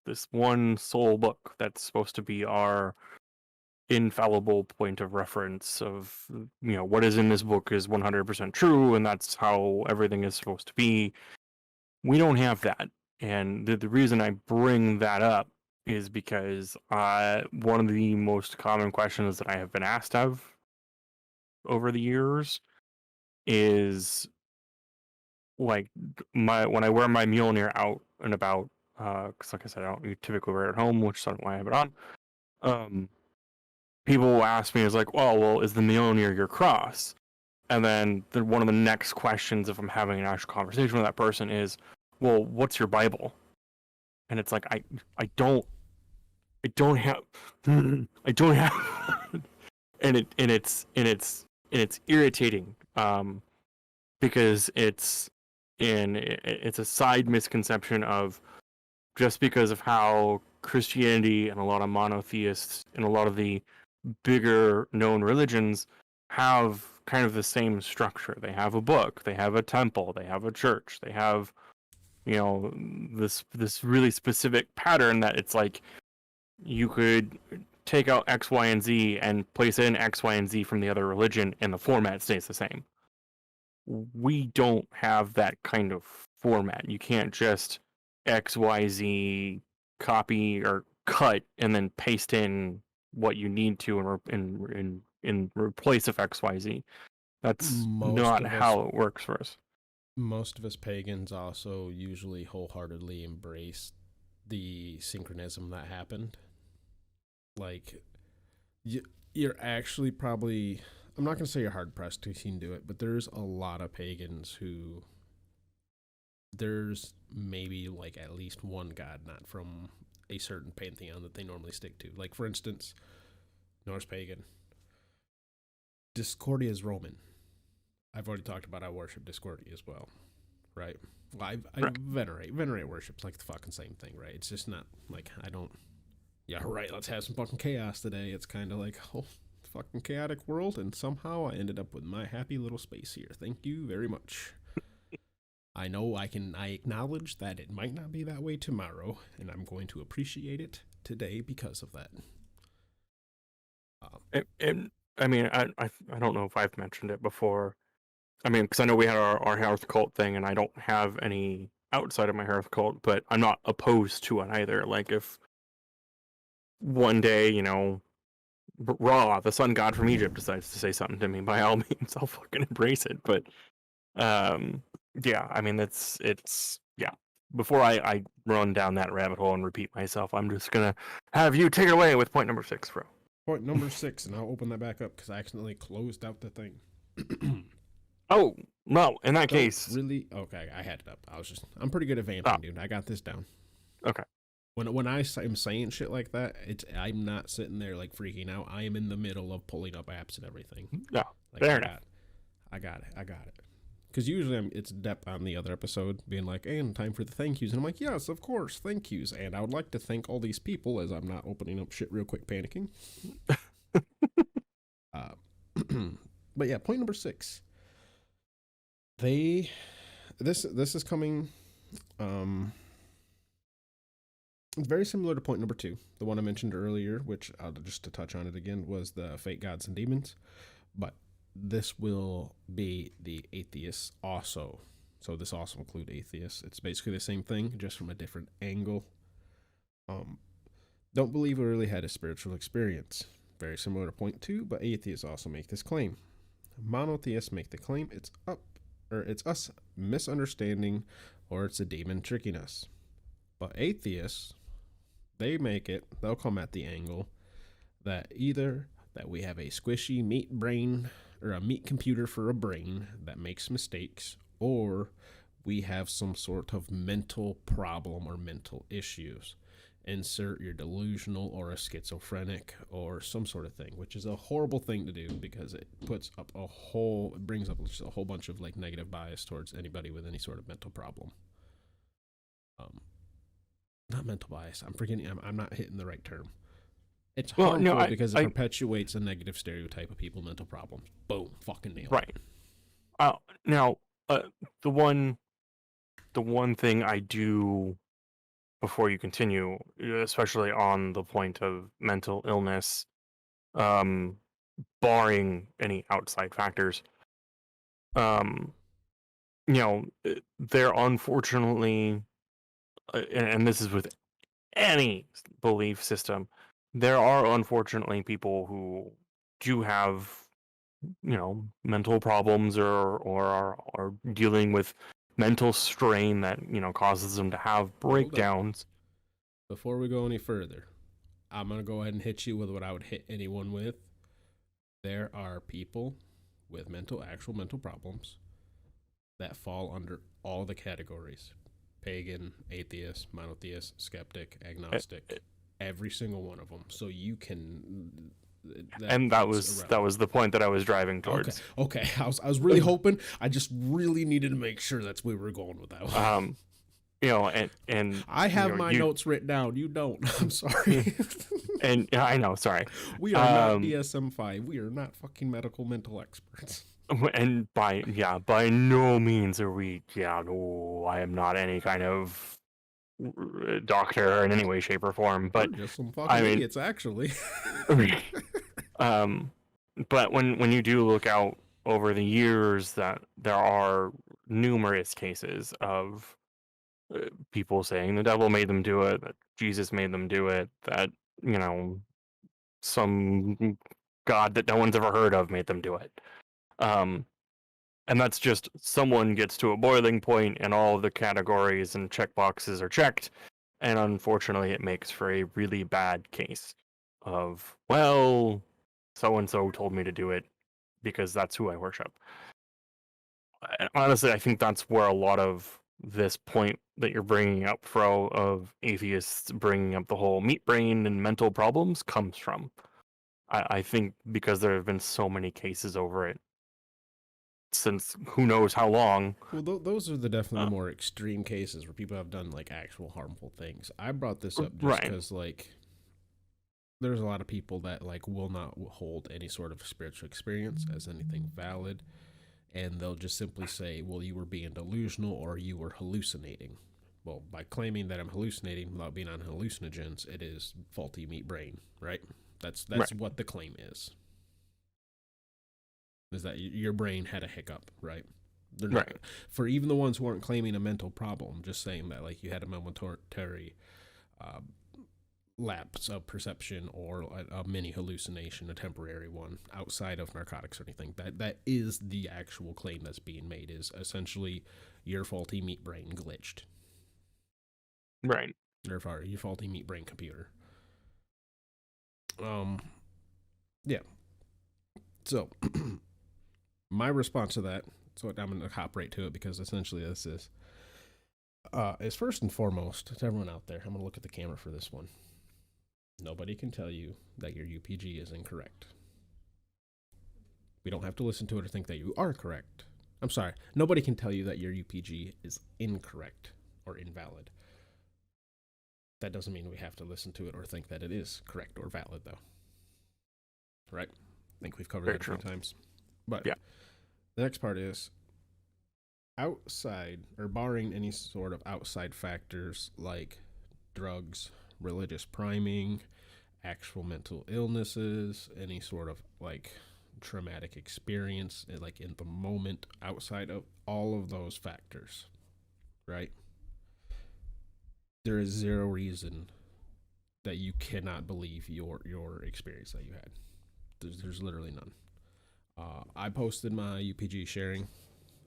this one sole book that's supposed to be our infallible point of reference of what is in this book is 100% true and that's how everything is supposed to be. We don't have that, and the reason I bring that up is because one of the most common questions that I have been asked of over the years is like when I wear my Mjolnir out and about, because like I said, I don't typically wear it at home, which is why I have it on. People will ask me, is like, oh, well, is the Mjolnir your cross? And then one of the next questions, if I'm having an actual conversation with that person, is, well, what's your Bible? And it's like, I don't have, and it's irritating because it's a side misconception of just because of how Christianity and a lot of monotheists and a lot of the bigger known religions have kind of the same structure. They have a book, they have a temple, they have a church, they have, you know, this really specific pattern that it's like you could take out X, Y, and Z and place in X, Y, and Z from the other religion and the format stays the same. We don't have that kind of format. You can't just XYZ copy or cut and then paste in what you need to in replace of XYZ. That's not how it works for us. Most of us pagans also usually wholeheartedly embrace the synchronism that happened. Like, you're actually probably, I'm not going to say you're hard pressed to see do it, but there's a lot of pagans who, there's maybe like at least one god not from a certain pantheon that they normally stick to. Like, for instance, Norse pagan. Discordia is Roman. I've already talked about I worship Discordia as well, right? Well, I venerate worship's like the fucking same thing, right? It's just not like I don't. Yeah, right. Let's have some fucking chaos today. It's kind of like fucking chaotic world, and somehow I ended up with my happy little space here. Thank you very much. I know I acknowledge that it might not be that way tomorrow, and I'm going to appreciate it today because of that. I mean, I don't know if I've mentioned it before. I mean, because I know we had our hearth cult thing, and I don't have any outside of my hearth cult, but I'm not opposed to it either. Like, if one day, you know, Ra, the sun god from Egypt, decides to say something to me, by all means, I'll fucking embrace it. But, yeah, I mean, yeah. Before I run down that rabbit hole and repeat myself, I'm just gonna have you take it away with point number 6, bro. Point number 6, and I'll open that back up because I accidentally closed out the thing. Oh, no, in that case. Really? Okay, I had it up. I'm pretty good at vamping, dude. I got this down. Okay. When I am saying shit like that, I'm not sitting there like freaking out. I am in the middle of pulling up apps and everything. Yeah, like, fair enough. I got it. Because usually it's Depp on the other episode being like, and time for the thank yous. And I'm like, yes, of course, thank yous. And I would like to thank all these people as I'm not opening up shit real quick, panicking. But yeah, point number 6. This is coming very similar to point number 2, the one I mentioned earlier, which just to touch on it again was the fake gods and demons, but this will be the atheists also. So this also include atheists. It's basically the same thing, just from a different angle. Don't believe we really had a spiritual experience. Very similar to point 2, but atheists also make this claim. Monotheists make the claim it's us misunderstanding, or it's a demon tricking us. But atheists, they'll come at the angle that either that we have a squishy meat brain or a meat computer for a brain that makes mistakes, or we have some sort of mental problem or mental issues. Insert your delusional or a schizophrenic or some sort of thing, which is a horrible thing to do because it brings up just a whole bunch of like negative bias towards anybody with any sort of mental problem. Not mental bias. I'm forgetting. I'm not hitting the right term. It's harmful because it perpetuates a negative stereotype of people with mental problems. Boom, fucking nailed it. Right. Now, the one thing I do before you continue, especially on the point of mental illness, barring any outside factors, you know, there unfortunately, and this is with any belief system, there are unfortunately people who do have, you know, mental problems or are dealing with mental strain that, you know, causes them to have breakdowns. Before we go any further, I'm going to go ahead and hit you with what I would hit anyone with. There are people with actual mental problems that fall under all the categories: pagan, atheist, monotheist, skeptic, agnostic, every single one of them. So you can And that was the point that I was driving towards. Okay. I was really hoping. I just really needed to make sure that's where we were going with that one. And I have my notes written down. You don't. I'm sorry. And I know. Sorry. We are not DSM-5. We are not fucking medical mental experts. And by no means are we. Yeah, no, I am not any kind of doctor in any way, shape, or form. But we're just some fucking idiots, actually. But when you do look out over the years, that there are numerous cases of people saying the devil made them do it, that Jesus made them do it, that some god that no one's ever heard of made them do it. And that's just someone gets to a boiling point and all of the categories and checkboxes are checked, and unfortunately it makes for a really bad case of, well, so and so told me to do it because that's who I worship. And honestly, I think that's where a lot of this point that you're bringing up, Fro, of atheists bringing up the whole meat brain and mental problems comes from. I think because there have been so many cases over it since who knows how long. Well, those are the definitely more extreme cases where people have done like actual harmful things. I brought this up just because like there's a lot of people that like will not hold any sort of spiritual experience as anything valid, and they'll just simply say, well, you were being delusional or you were hallucinating. Well, by claiming that I'm hallucinating without being on hallucinogens, it is faulty meat brain, right? That's what the claim is that your brain had a hiccup, right? They're not, right. For even the ones who aren't claiming a mental problem, just saying that like you had a momentary lapse of perception or a mini hallucination, a temporary one outside of narcotics or anything. That is the actual claim that's being made, is essentially your faulty meat brain glitched. Right. Therefore, your faulty meat brain computer. Yeah. So, my response to that, so I'm going to hop right to it because essentially this is first and foremost, to everyone out there, I'm going to look at the camera for this one. Nobody can tell you that your UPG is incorrect. We don't have to listen to it or think that you are correct. I'm sorry. Nobody can tell you that your UPG is incorrect or invalid. That doesn't mean we have to listen to it or think that it is correct or valid, though. Right? I think we've covered that a few times. But yeah. The next part is outside, or barring any sort of outside factors like drugs, religious priming, actual mental illnesses, any sort of like traumatic experience, like in the moment, outside of all of those factors, right? There is zero reason that you cannot believe your experience that you had. There's literally none. I posted my UPG sharing,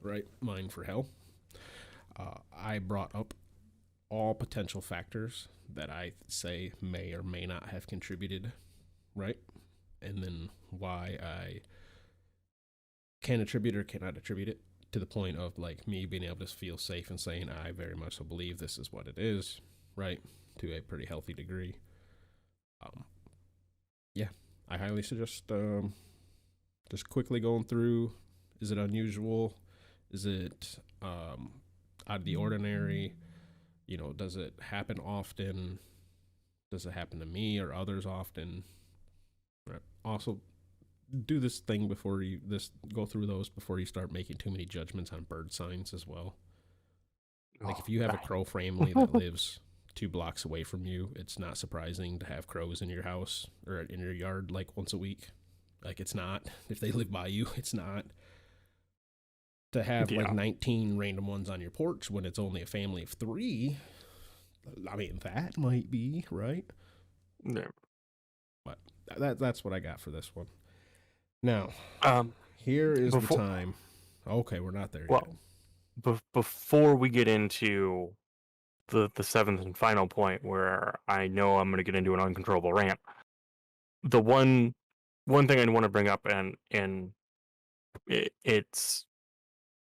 right? Mine for hell. I brought up all potential factors that I say may or may not have contributed, right? And then why I can attribute or cannot attribute it, to the point of like me being able to feel safe and saying I very much so believe this is what it is, right? To a pretty healthy degree. Yeah, I highly suggest just quickly going through. Is it unusual? Is it out of the ordinary? You know, does it happen often? Does it happen to me or others often? Right. Also, do this thing before you go through those before you start making too many judgments on bird signs as well. Like if you have a crow family that lives 2 blocks away from you, it's not surprising to have crows in your house or in your yard like once a week. Like it's not. If they live by you, it's not. To have like 19 random ones on your porch when it's only a family of 3, I mean, that might be, right? Yeah. But that's what I got for this one. Now, here is the time. Okay, we're not there yet. Before we get into the 7th and final point, where I know I'm going to get into an uncontrollable rant, the one thing I want to bring up, and it's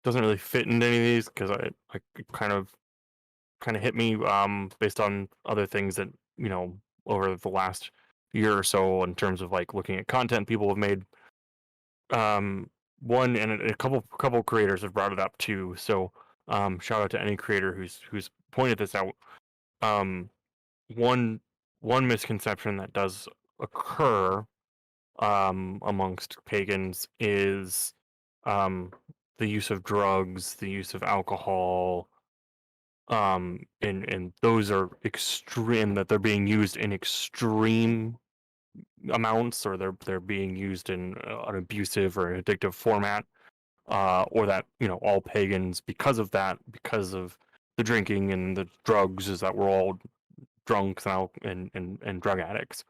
doesn't really fit into any of these because I kind of hit me based on other things that over the last year or so in terms of like looking at content people have made. One and a couple creators have brought it up too. So shout out to any creator who's pointed this out. Um, one misconception that does occur amongst pagans is the use of drugs, the use of alcohol, and those are extreme, that they're being used in extreme amounts, or they're being used in an abusive or addictive format, or that all pagans, because of that, because of the drinking and the drugs, is that we're all drunks and drug addicts.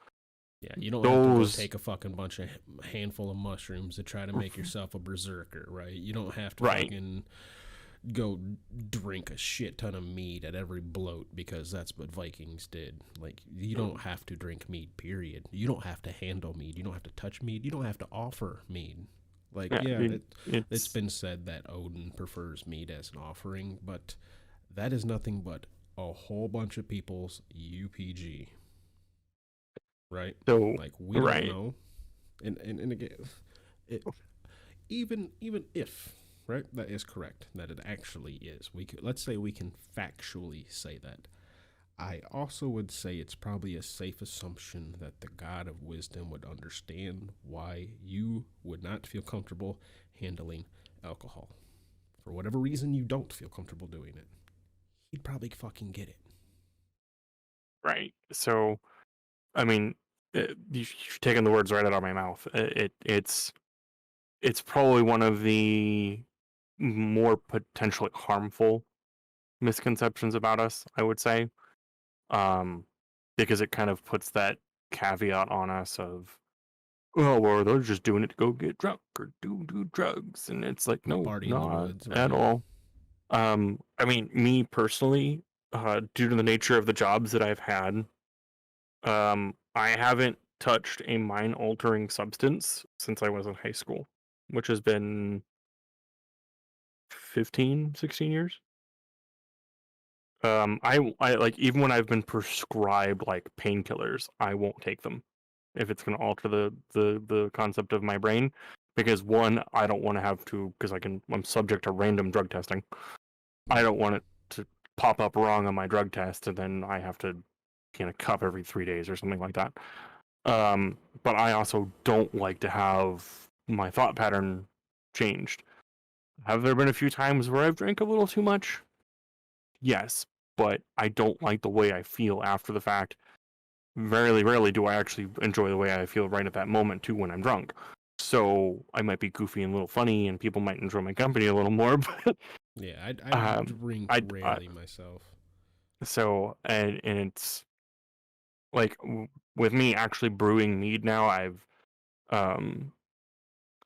Yeah, you don't have to go Those take a fucking bunch of handful of mushrooms to try to make yourself a berserker, right? You don't have to right. fucking go drink a shit ton of mead at every bloat because that's what Vikings did. Like, you don't have to drink mead, period. You don't have to handle mead. You don't have to touch mead. You don't have to offer mead. Like, yeah, it's been said that Odin prefers mead as an offering, but that is nothing but a whole bunch of people's UPG. Right? So like, we don't know. And again, it, even if, right, that is correct, that it actually is, let's say we can factually say that. I also would say it's probably a safe assumption that the God of wisdom would understand why you would not feel comfortable handling alcohol. For whatever reason you don't feel comfortable doing it, he'd probably fucking get it. Right. So, I mean, you've taken the words right out of my mouth. It's probably one of the more potentially harmful misconceptions about us, I would say, because it kind of puts that caveat on us of, oh, well, they're just doing it to go get drunk or do drugs, and it's like, no, Party in the not woods, at right? all. I mean, me personally, due to the nature of the jobs that I've had, I haven't touched a mind-altering substance since I was in high school, which has been 15, 16 years. I like, even when I've been prescribed like painkillers, I won't take them if it's going to alter the concept of my brain, because one, I don't want to have to, because I'm subject to random drug testing. I don't want it to pop up wrong on my drug test and then I have to get a cup every 3 days or something like that. But I also don't like to have my thought pattern changed. Have there been a few times where I've drank a little too much? Yes, but I don't like the way I feel after the fact. Very rarely do I actually enjoy the way I feel right at that moment too when I'm drunk. So I might be goofy and a little funny, and people might enjoy my company a little more. But yeah, I drink rarely myself. So and it's like, with me actually brewing mead now, um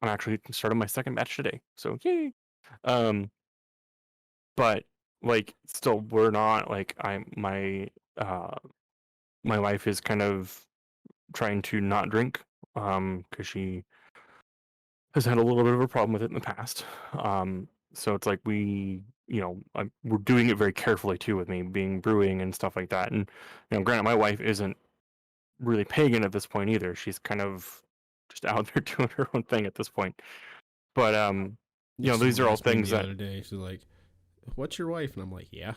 I'm actually started my second batch today. So yay. Um but like, still, we're not like, uh my wife is kind of trying to not drink, because she has had a little bit of a problem with it in the past. So it's like, we're doing it very carefully too, with me being brewing and stuff like that. And granted, my wife isn't really pagan at this point either. She's kind of just out there doing her own thing at this point. But Someone these are all asked me things the that, other day. She's like, "What's your wife?" And I'm like, "Yeah."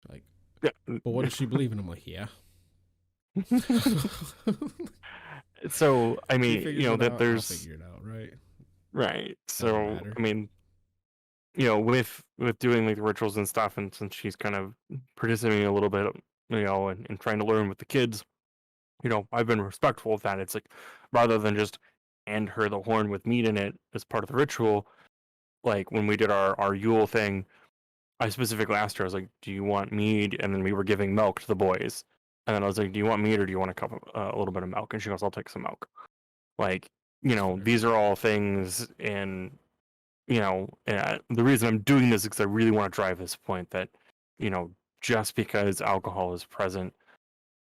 Like, yeah. but what does she believe in? I'm like, "Yeah." So I She mean, figures it that out. I'll there's figure it out. Right? right. Doesn't So matter. I mean, with doing like the rituals and stuff, and since she's kind of participating a little bit, and trying to learn with the kids, I've been respectful of that. It's like, rather than just hand her the horn with meat in it as part of the ritual, like when we did our Yule thing, I specifically asked her, I was like, "Do you want mead?" And then we were giving milk to the boys, and then I was like, "Do you want mead or do you want a little bit of milk?" And she goes, "I'll take some milk." Like, That's fair. these are all things, and the reason I'm doing this is because I really want to drive this point that, just because alcohol is present,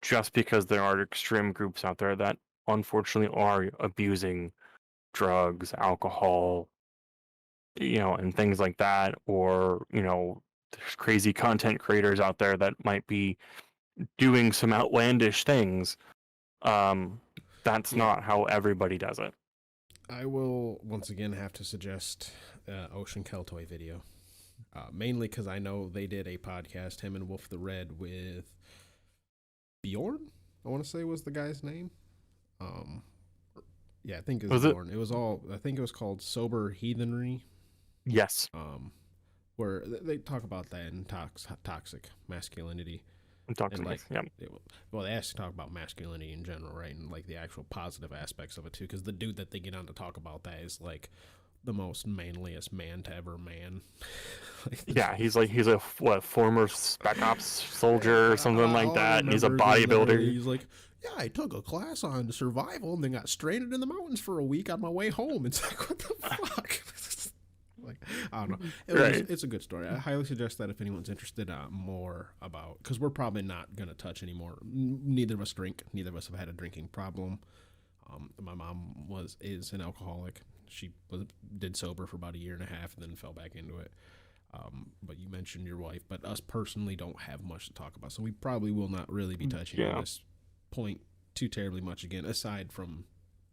just because there are extreme groups out there that unfortunately are abusing drugs, alcohol, and things like that, or there's crazy content creators out there that might be doing some outlandish things. That's not how everybody does it. I will once again have to suggest Ocean Keltoy video. Mainly because I know they did a podcast, him and Wolf the Red, with Bjorn, I want to say was the guy's name. Yeah, I think it's Bjorn. It was I think it was called Sober Heathenry. Yes. Where they talk about that in toxic masculinity. Well, they actually talk about masculinity in general, right? And like the actual positive aspects of it too. Because the dude that they get on to talk about that is like the most manliest man to ever man. Yeah, he's a former Spec Ops soldier or something like that. And he's a bodybuilder. He's like, yeah, I took a class on survival and then got stranded in the mountains for a week on my way home. It's like, what the fuck? Like, I don't know. It's a good story. I highly suggest that if anyone's interested more about, because we're probably not going to touch anymore. Neither of us drink. Neither of us have had a drinking problem. My mom is an alcoholic. She did sober for about a year and a half and then fell back into it. But you mentioned your wife, but us personally don't have much to talk about. So we probably will not really be touching on this point too terribly much again, aside from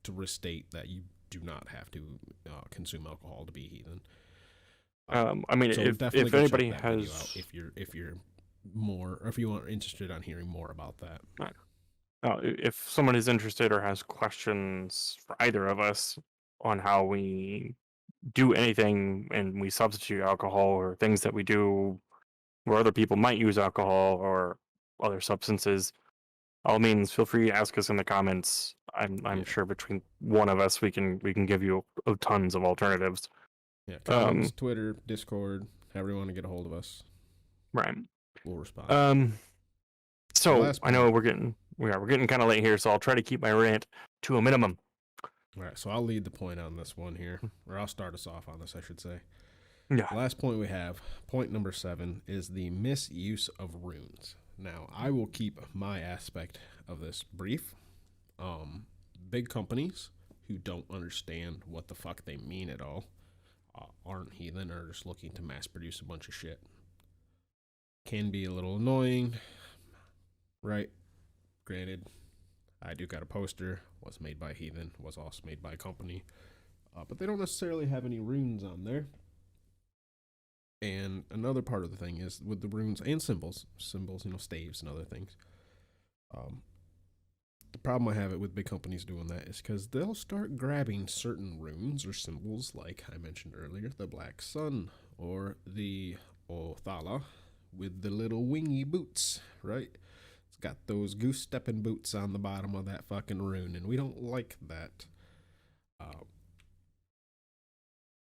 to restate that you do not have to consume alcohol to be heathen. I mean, so if anybody has, if you're more, or if you are interested on hearing more about that. If someone is interested or has questions for either of us on how we do anything and we substitute alcohol or things that we do where other people might use alcohol or other substances, all means, feel free to ask us in the comments. I'm sure between one of us we can give you tons of alternatives. Yeah, comments, Twitter, Discord, however you want to get a hold of us. Right. We'll respond. So I know we're getting kind of late here, so I'll try to keep my rant to a minimum. All right, so I'll lead the point on this one here, or I'll start us off on this, I should say. Yeah. The last point we have, point number 7, is the misuse of runes. Now, I will keep my aspect of this brief. Big companies who don't understand what the fuck they mean at all aren't heathen, or just looking to mass produce a bunch of shit. Can be a little annoying, right? Granted, I do got a poster, was made by heathen, was also made by a company, but they don't necessarily have any runes on there. And another part of the thing is with the runes and symbols, staves and other things. The problem I have it with big companies doing that is because they'll start grabbing certain runes or symbols, like I mentioned earlier, the black sun or the Othala with the little wingy boots, right? It's got those goose stepping boots on the bottom of that fucking rune, and we don't like that.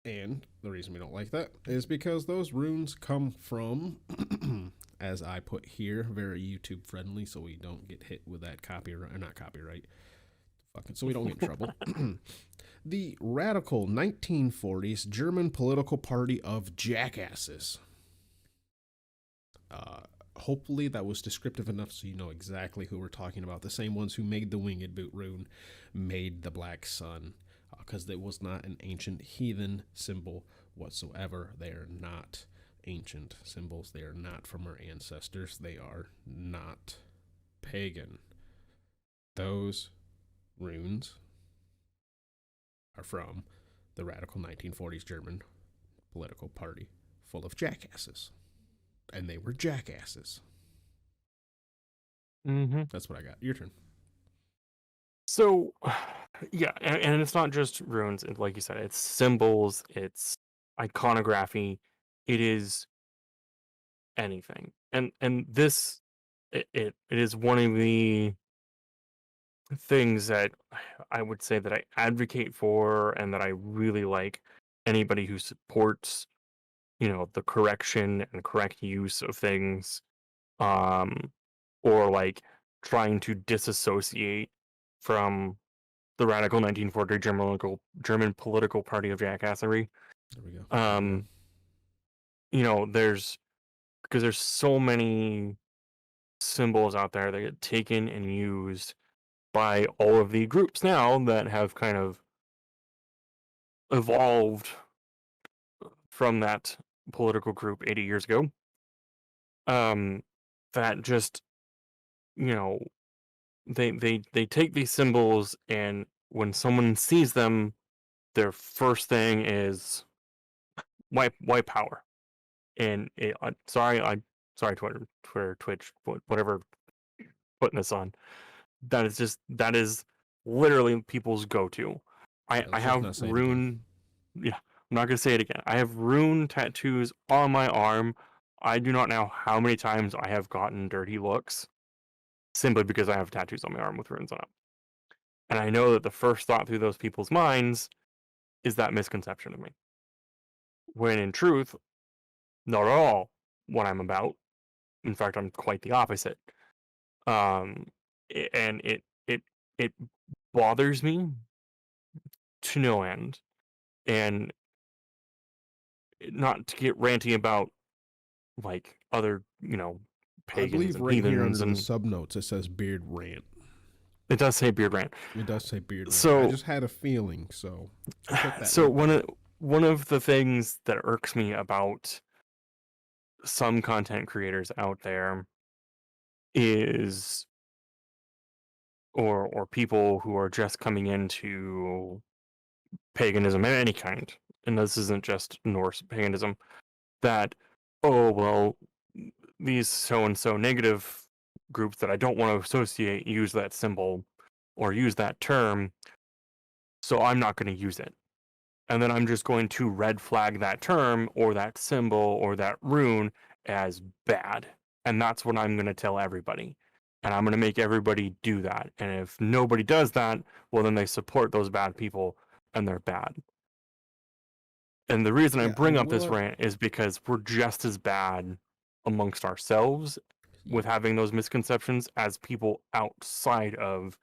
And the reason we don't like that is because those runes come from, as I put here, very YouTube friendly, so we don't get hit with that so we don't get in trouble. The radical 1940s German political party of jackasses. Hopefully that was descriptive enough so you know exactly who we're talking about. The same ones who made the winged boot rune, made the black sun, because it was not an ancient heathen symbol whatsoever. They are not ancient symbols. They are not from our ancestors. They are not pagan. Those runes are from the radical 1940s German political party full of jackasses. And they were jackasses. Mm-hmm. That's what I got. Your turn. So, yeah, and it's not just runes. Like you said, it's symbols, it's iconography, it is anything. And this, it is one of the things that I would say that I advocate for and that I really like. Anybody who supports, the correction and correct use of things, or like trying to disassociate from the radical 1940 German political party of jackassery. There we go. There's so many symbols out there that get taken and used by all of the groups now that have kind of evolved from that political group 80 years ago. That just, they take these symbols, and when someone sees them, their first thing is white power. And sorry, Twitter, Twitch, whatever, putting this on. That is literally people's go-to. Yeah, I let's just have not say it again. rune. Yeah, I'm not gonna say it again. I have rune tattoos on my arm. I do not know how many times I have gotten dirty looks simply because I have tattoos on my arm with runes on it. And I know that the first thought through those people's minds is that misconception of me. When in truth, not at all what I'm about. In fact, I'm quite the opposite. Um, and it bothers me to no end. And not to get ranty about like other, I pagans believe and right here heathens, under the and sub notes it says beard rant. it does say beard rant. It does say beard rant. I So just had a feeling, so I took that so with one me. of one of the things that irks me about some content creators out there is, or people who are just coming into paganism of any kind, and this isn't just Norse paganism, that, oh well, these so and so negative groups that I don't want to associate use that symbol or use that term, so I'm not going to use it. And then I'm just going to red flag that term or that symbol or that rune as bad. And that's what I'm going to tell everybody. And I'm going to make everybody do that. And if nobody does that, well, then they support those bad people and they're bad. And the reason I Yeah, I bring up this will. rant is because we're just as bad amongst ourselves with Yeah, having those misconceptions as people outside of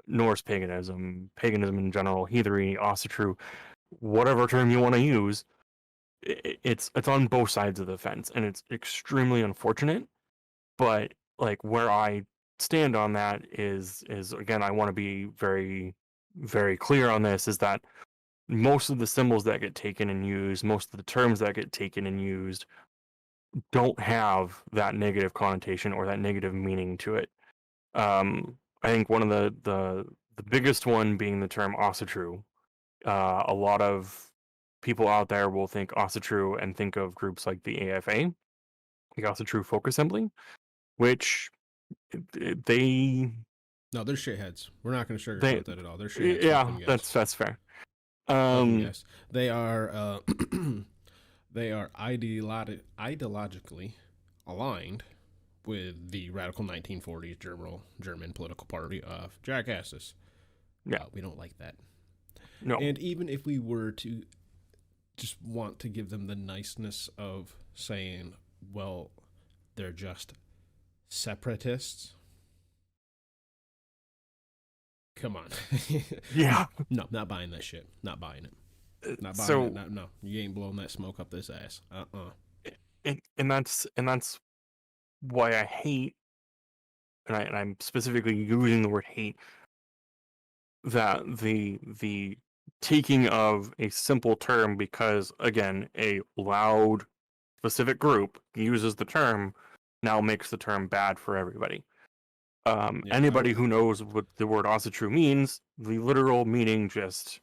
Norse paganism in general, heathenry, Asatru, whatever term you want to use. It's on both sides of the fence, and it's extremely unfortunate. But like where I stand on that is again, I want to be very, very clear on this, is that most of the symbols that get taken and used, most of the terms that get taken and used, don't have that negative connotation or that negative meaning to it. I think one of the biggest one being the term Asatru. A lot of people out there will think Asatru and think of groups like the AFA, the Asatru Folk Assembly, which they no, they're shitheads. We're not going to they sugarcoat that at all. They're shitheads. Let yeah, them guess. that's fair. Let them Um, guess. They are they are ideologically aligned with the radical 1940s German political party of jackasses. yeah, We don't like that. no, And even if we were to just want to give them the niceness of saying, well, they're just separatists. Come on. yeah. No, not buying that shit. Not buying it. Not buying it. So No. You ain't blowing that smoke up this ass. and that's why I hate, and I'm specifically using the word hate, that the taking of a simple term because again a loud specific group uses the term now makes the term bad for everybody. Yeah, Anybody who knows what the word Asatru means, the literal meaning just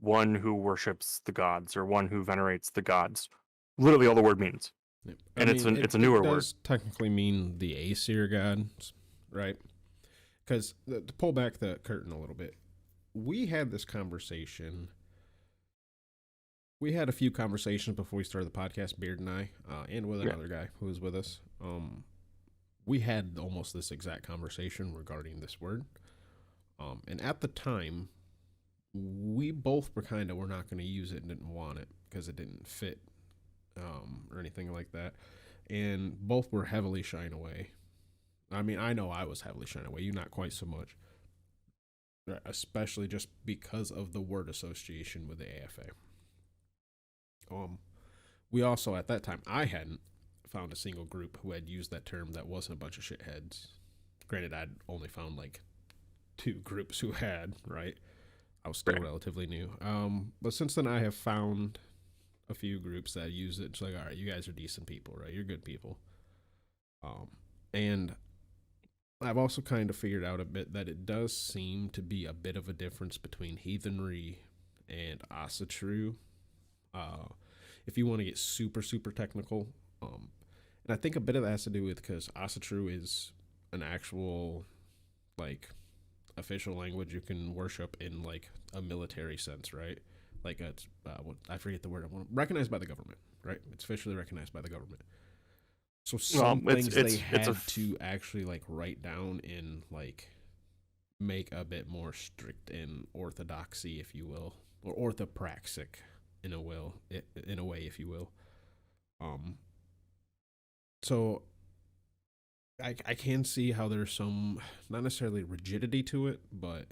one who worships the gods or one who venerates the gods. Literally all the word means. I And it's mean, an it's a it newer word. does technically mean the Aesir gods, right? Because to pull back the curtain a little bit, we had this conversation. We had a few conversations before we started the podcast, Beard and I, and with Yeah. another guy who was with us. We had almost this exact conversation regarding this word. And at the time, we both were kind of, we're not going to use it and didn't want it because it didn't fit or anything like that. And both were heavily shying away. I mean, I know I was heavily shying away. You not quite so much. Especially just because of the word association with the AFA. We also, at that time, I hadn't found a single group who had used that term that wasn't a bunch of shitheads. Granted, I'd only found like 2 groups who had, right? I was still Right. relatively new. But since then, I have found a few groups that use it. It's like, all right, you guys are decent people, right? You're good people. And I've also kind of figured out a bit that it does seem to be a bit of a difference between heathenry and asatru. Uh, if you want to get super super technical, and I think a bit of that has to do with because asatru is an actual like official language you can worship in like a military sense, right? Like it's what I forget the word. Recognized by the government, right? It's officially recognized by the government. So some things they had to actually like write down in like make a bit more strict in orthodoxy, if you will, or orthopraxic in a way, if you will. Um, so I can see how there's some not necessarily rigidity to it, but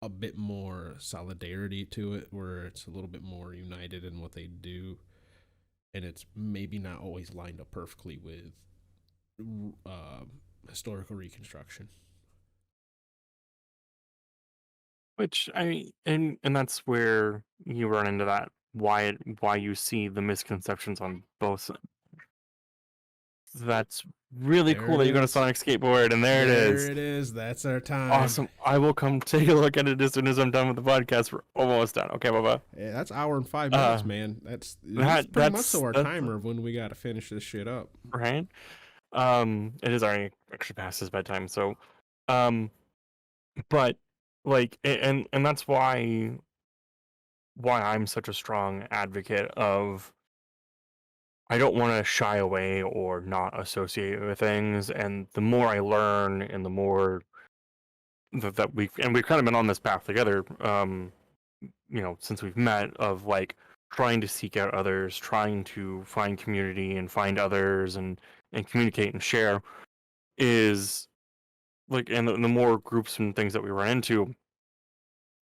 a bit more solidarity to it, where it's a little bit more united in what they do, and it's maybe not always lined up perfectly with uh, historical reconstruction. Which I mean, and that's where you run into that why you see the misconceptions on both sides. That's really cool that you got a Sonic skateboard, and there it is. There it is. That's our time. Awesome. I will come take a look at it as soon as I'm done with the podcast. We're almost done. Okay, bye-bye. Yeah, that's hour and 5 minutes, man. That's pretty much so our timer of when we got to finish this shit up. Right? It is already actually past his bedtime, so, but like, and that's why I'm such a strong advocate of I don't want to shy away or not associate with things, and the more I learn and the more that we've kind of been on this path together, since we've met, of like trying to seek out others, trying to find community and find others and communicate and share is like, and the more groups and things that we run into,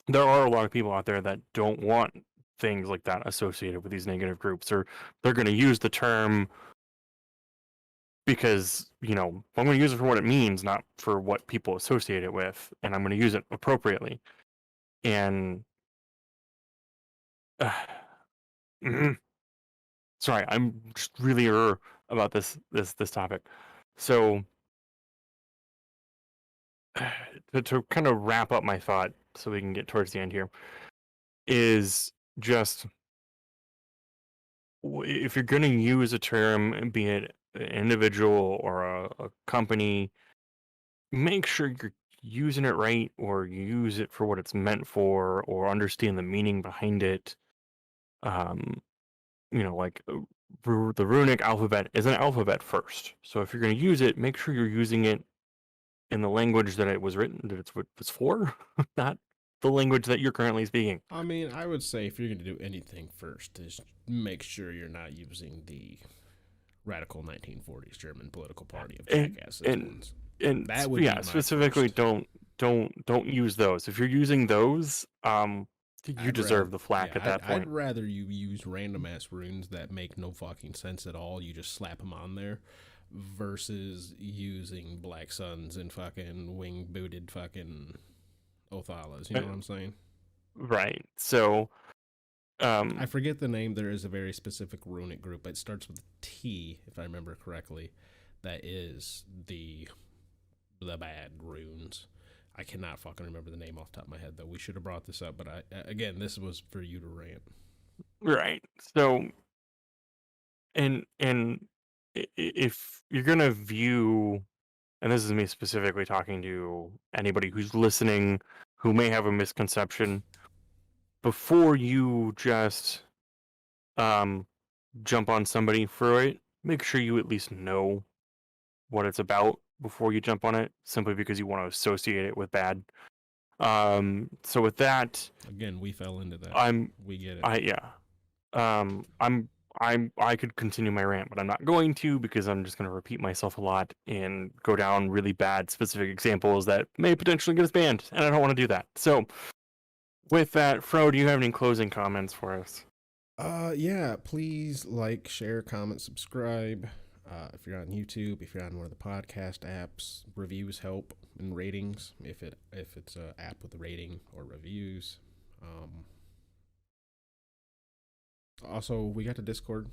there are a lot of people out there that don't want things like that associated with these negative groups, or they're going to use the term because, I'm going to use it for what it means, not for what people associate it with, and I'm going to use it appropriately. And sorry, I'm just really about this topic. So to kind of wrap up my thought so we can get towards the end here is just, if you're going to use a term, be it an individual or a company, make sure you're using it right, or you use it for what it's meant for, or understand the meaning behind it. Like the runic alphabet is an alphabet first. So if you're going to use it, make sure you're using it in the language that it was written, that it's what it's for, not the language that you're currently speaking. I mean, I would say if you're going to do anything first, is make sure you're not using the radical 1940s German political party of jackasses. And that would specifically don't use those. If you're using those, you deserve the flack at that point. I'd rather you use random ass runes that make no fucking sense at all. You just slap them on there, versus using black suns and fucking wing booted fucking Othalas. You know what I'm saying? Right. So, I forget the name. There is a very specific runic group. It starts with T, if I remember correctly. That is the bad runes. I cannot fucking remember the name off the top of my head, though. We should have brought this up, but again, this was for you to rant. Right. So, and if you're gonna view, and this is me specifically talking to anybody who's listening who may have a misconception, before you just jump on somebody for it, make sure you at least know what it's about before you jump on it, simply because you want to associate it with bad. So with that, again, we fell into that. We get it. I could continue my rant, but I'm not going to, because I'm just going to repeat myself a lot and go down really bad specific examples that may potentially get us banned, and I don't want to do that. So with that, Fro, do you have any closing comments for us? Yeah, please like, share, comment, subscribe. If you're on YouTube, if you're on one of the podcast apps, reviews help, and ratings if it's an app with a rating or reviews. Also, we got a Discord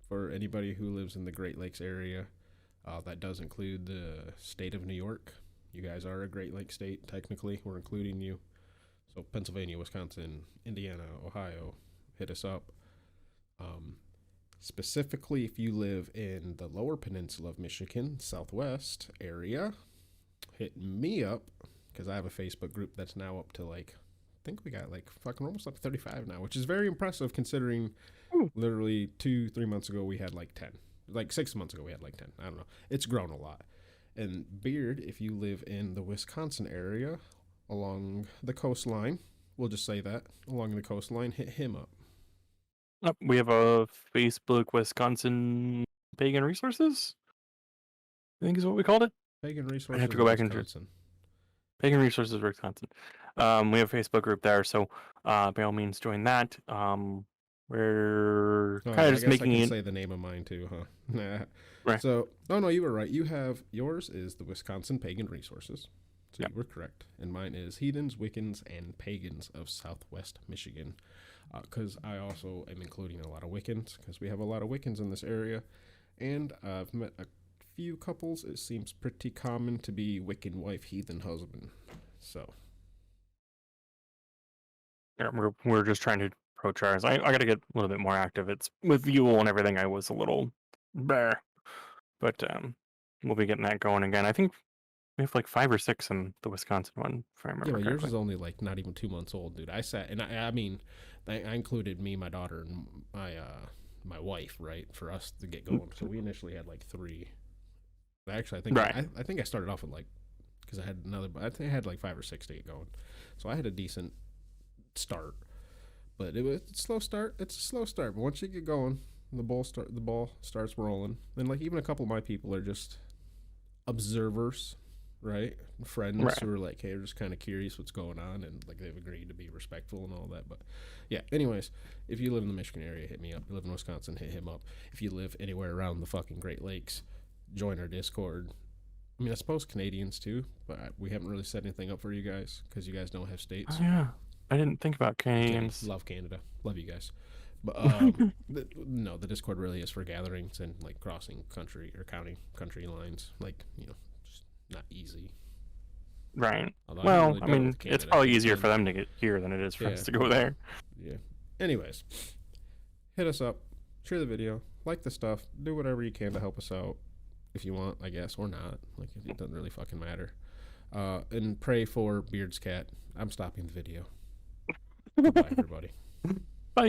for anybody who lives in the Great Lakes area. That does include the state of New York. You guys are a Great Lake state, technically. We're including you. So Pennsylvania, Wisconsin, Indiana, Ohio, hit us up. Um, Specifically, if you live in the lower peninsula of Michigan, southwest area, hit me up because I have a Facebook group that's now up to like, I think we got like fucking almost up to 35 now, which is very impressive considering literally 2-3 months ago we had like 10. Like 6 months ago we had like 10. I don't know. It's grown a lot. And Beard, if you live in the Wisconsin area along the coastline, we'll just say that, along the coastline, hit him up. We have a Facebook Wisconsin Pagan Resources, I think is what we called it. Pagan Resources. I have to go back Wisconsin. and Pagan Resources Wisconsin. We have a Facebook group there, so by all means join that. We're kind of just making I can say the name of mine too, huh? Nah. Right. So, no, you were right. You have yours is the Wisconsin Pagan Resources. So yep. You were correct. And mine is Heathens, Wiccans, and Pagans of Southwest Michigan. Because I also am including a lot of Wiccans, because we have a lot of Wiccans in this area. And I've met a few couples. It seems pretty common to be Wiccan wife, heathen husband. So. Yeah, we're just trying to approach ours. I got to get a little bit more active. It's with Yule and everything. I was a little bare, but we'll be getting that going again. I think we have like 5 or 6 in the Wisconsin one, if I remember. Yeah, but yours is only like not even 2 months old, dude. I sat and I mean, I included me, my daughter, and my wife, right, for us to get going. So we initially had like 3. Actually, I think I think I started off with like, because I had another, I think I had like 5 or 6 to get going. So I had a decent start, but it was a slow start. It's a slow start, but once you get going, the ball starts rolling. And like even a couple of my people are just observers, right? Friends who are like, hey, we're just kind of curious what's going on, and like they've agreed to be respectful and all that. But yeah, anyways, if you live in the Michigan area, hit me up. You live in Wisconsin, hit him up. If you live anywhere around the fucking Great Lakes, join our Discord. I mean, I suppose Canadians too, but we haven't really set anything up for you guys because you guys don't have states. Oh, yeah, I didn't think about Canadians. Love Canada, love you guys. But no, the Discord really is for gatherings and like crossing country or country lines. Like, you know, just not easy. Right. Although well, I mean, it's probably easier for them to get here than it is for us to go there. Yeah. Anyways, hit us up, share the video, like the stuff, do whatever you can to help us out if you want, I guess, or not. Like, it doesn't really fucking matter. And pray for Beard's cat. I'm stopping the video. Goodbye, everybody. Bye.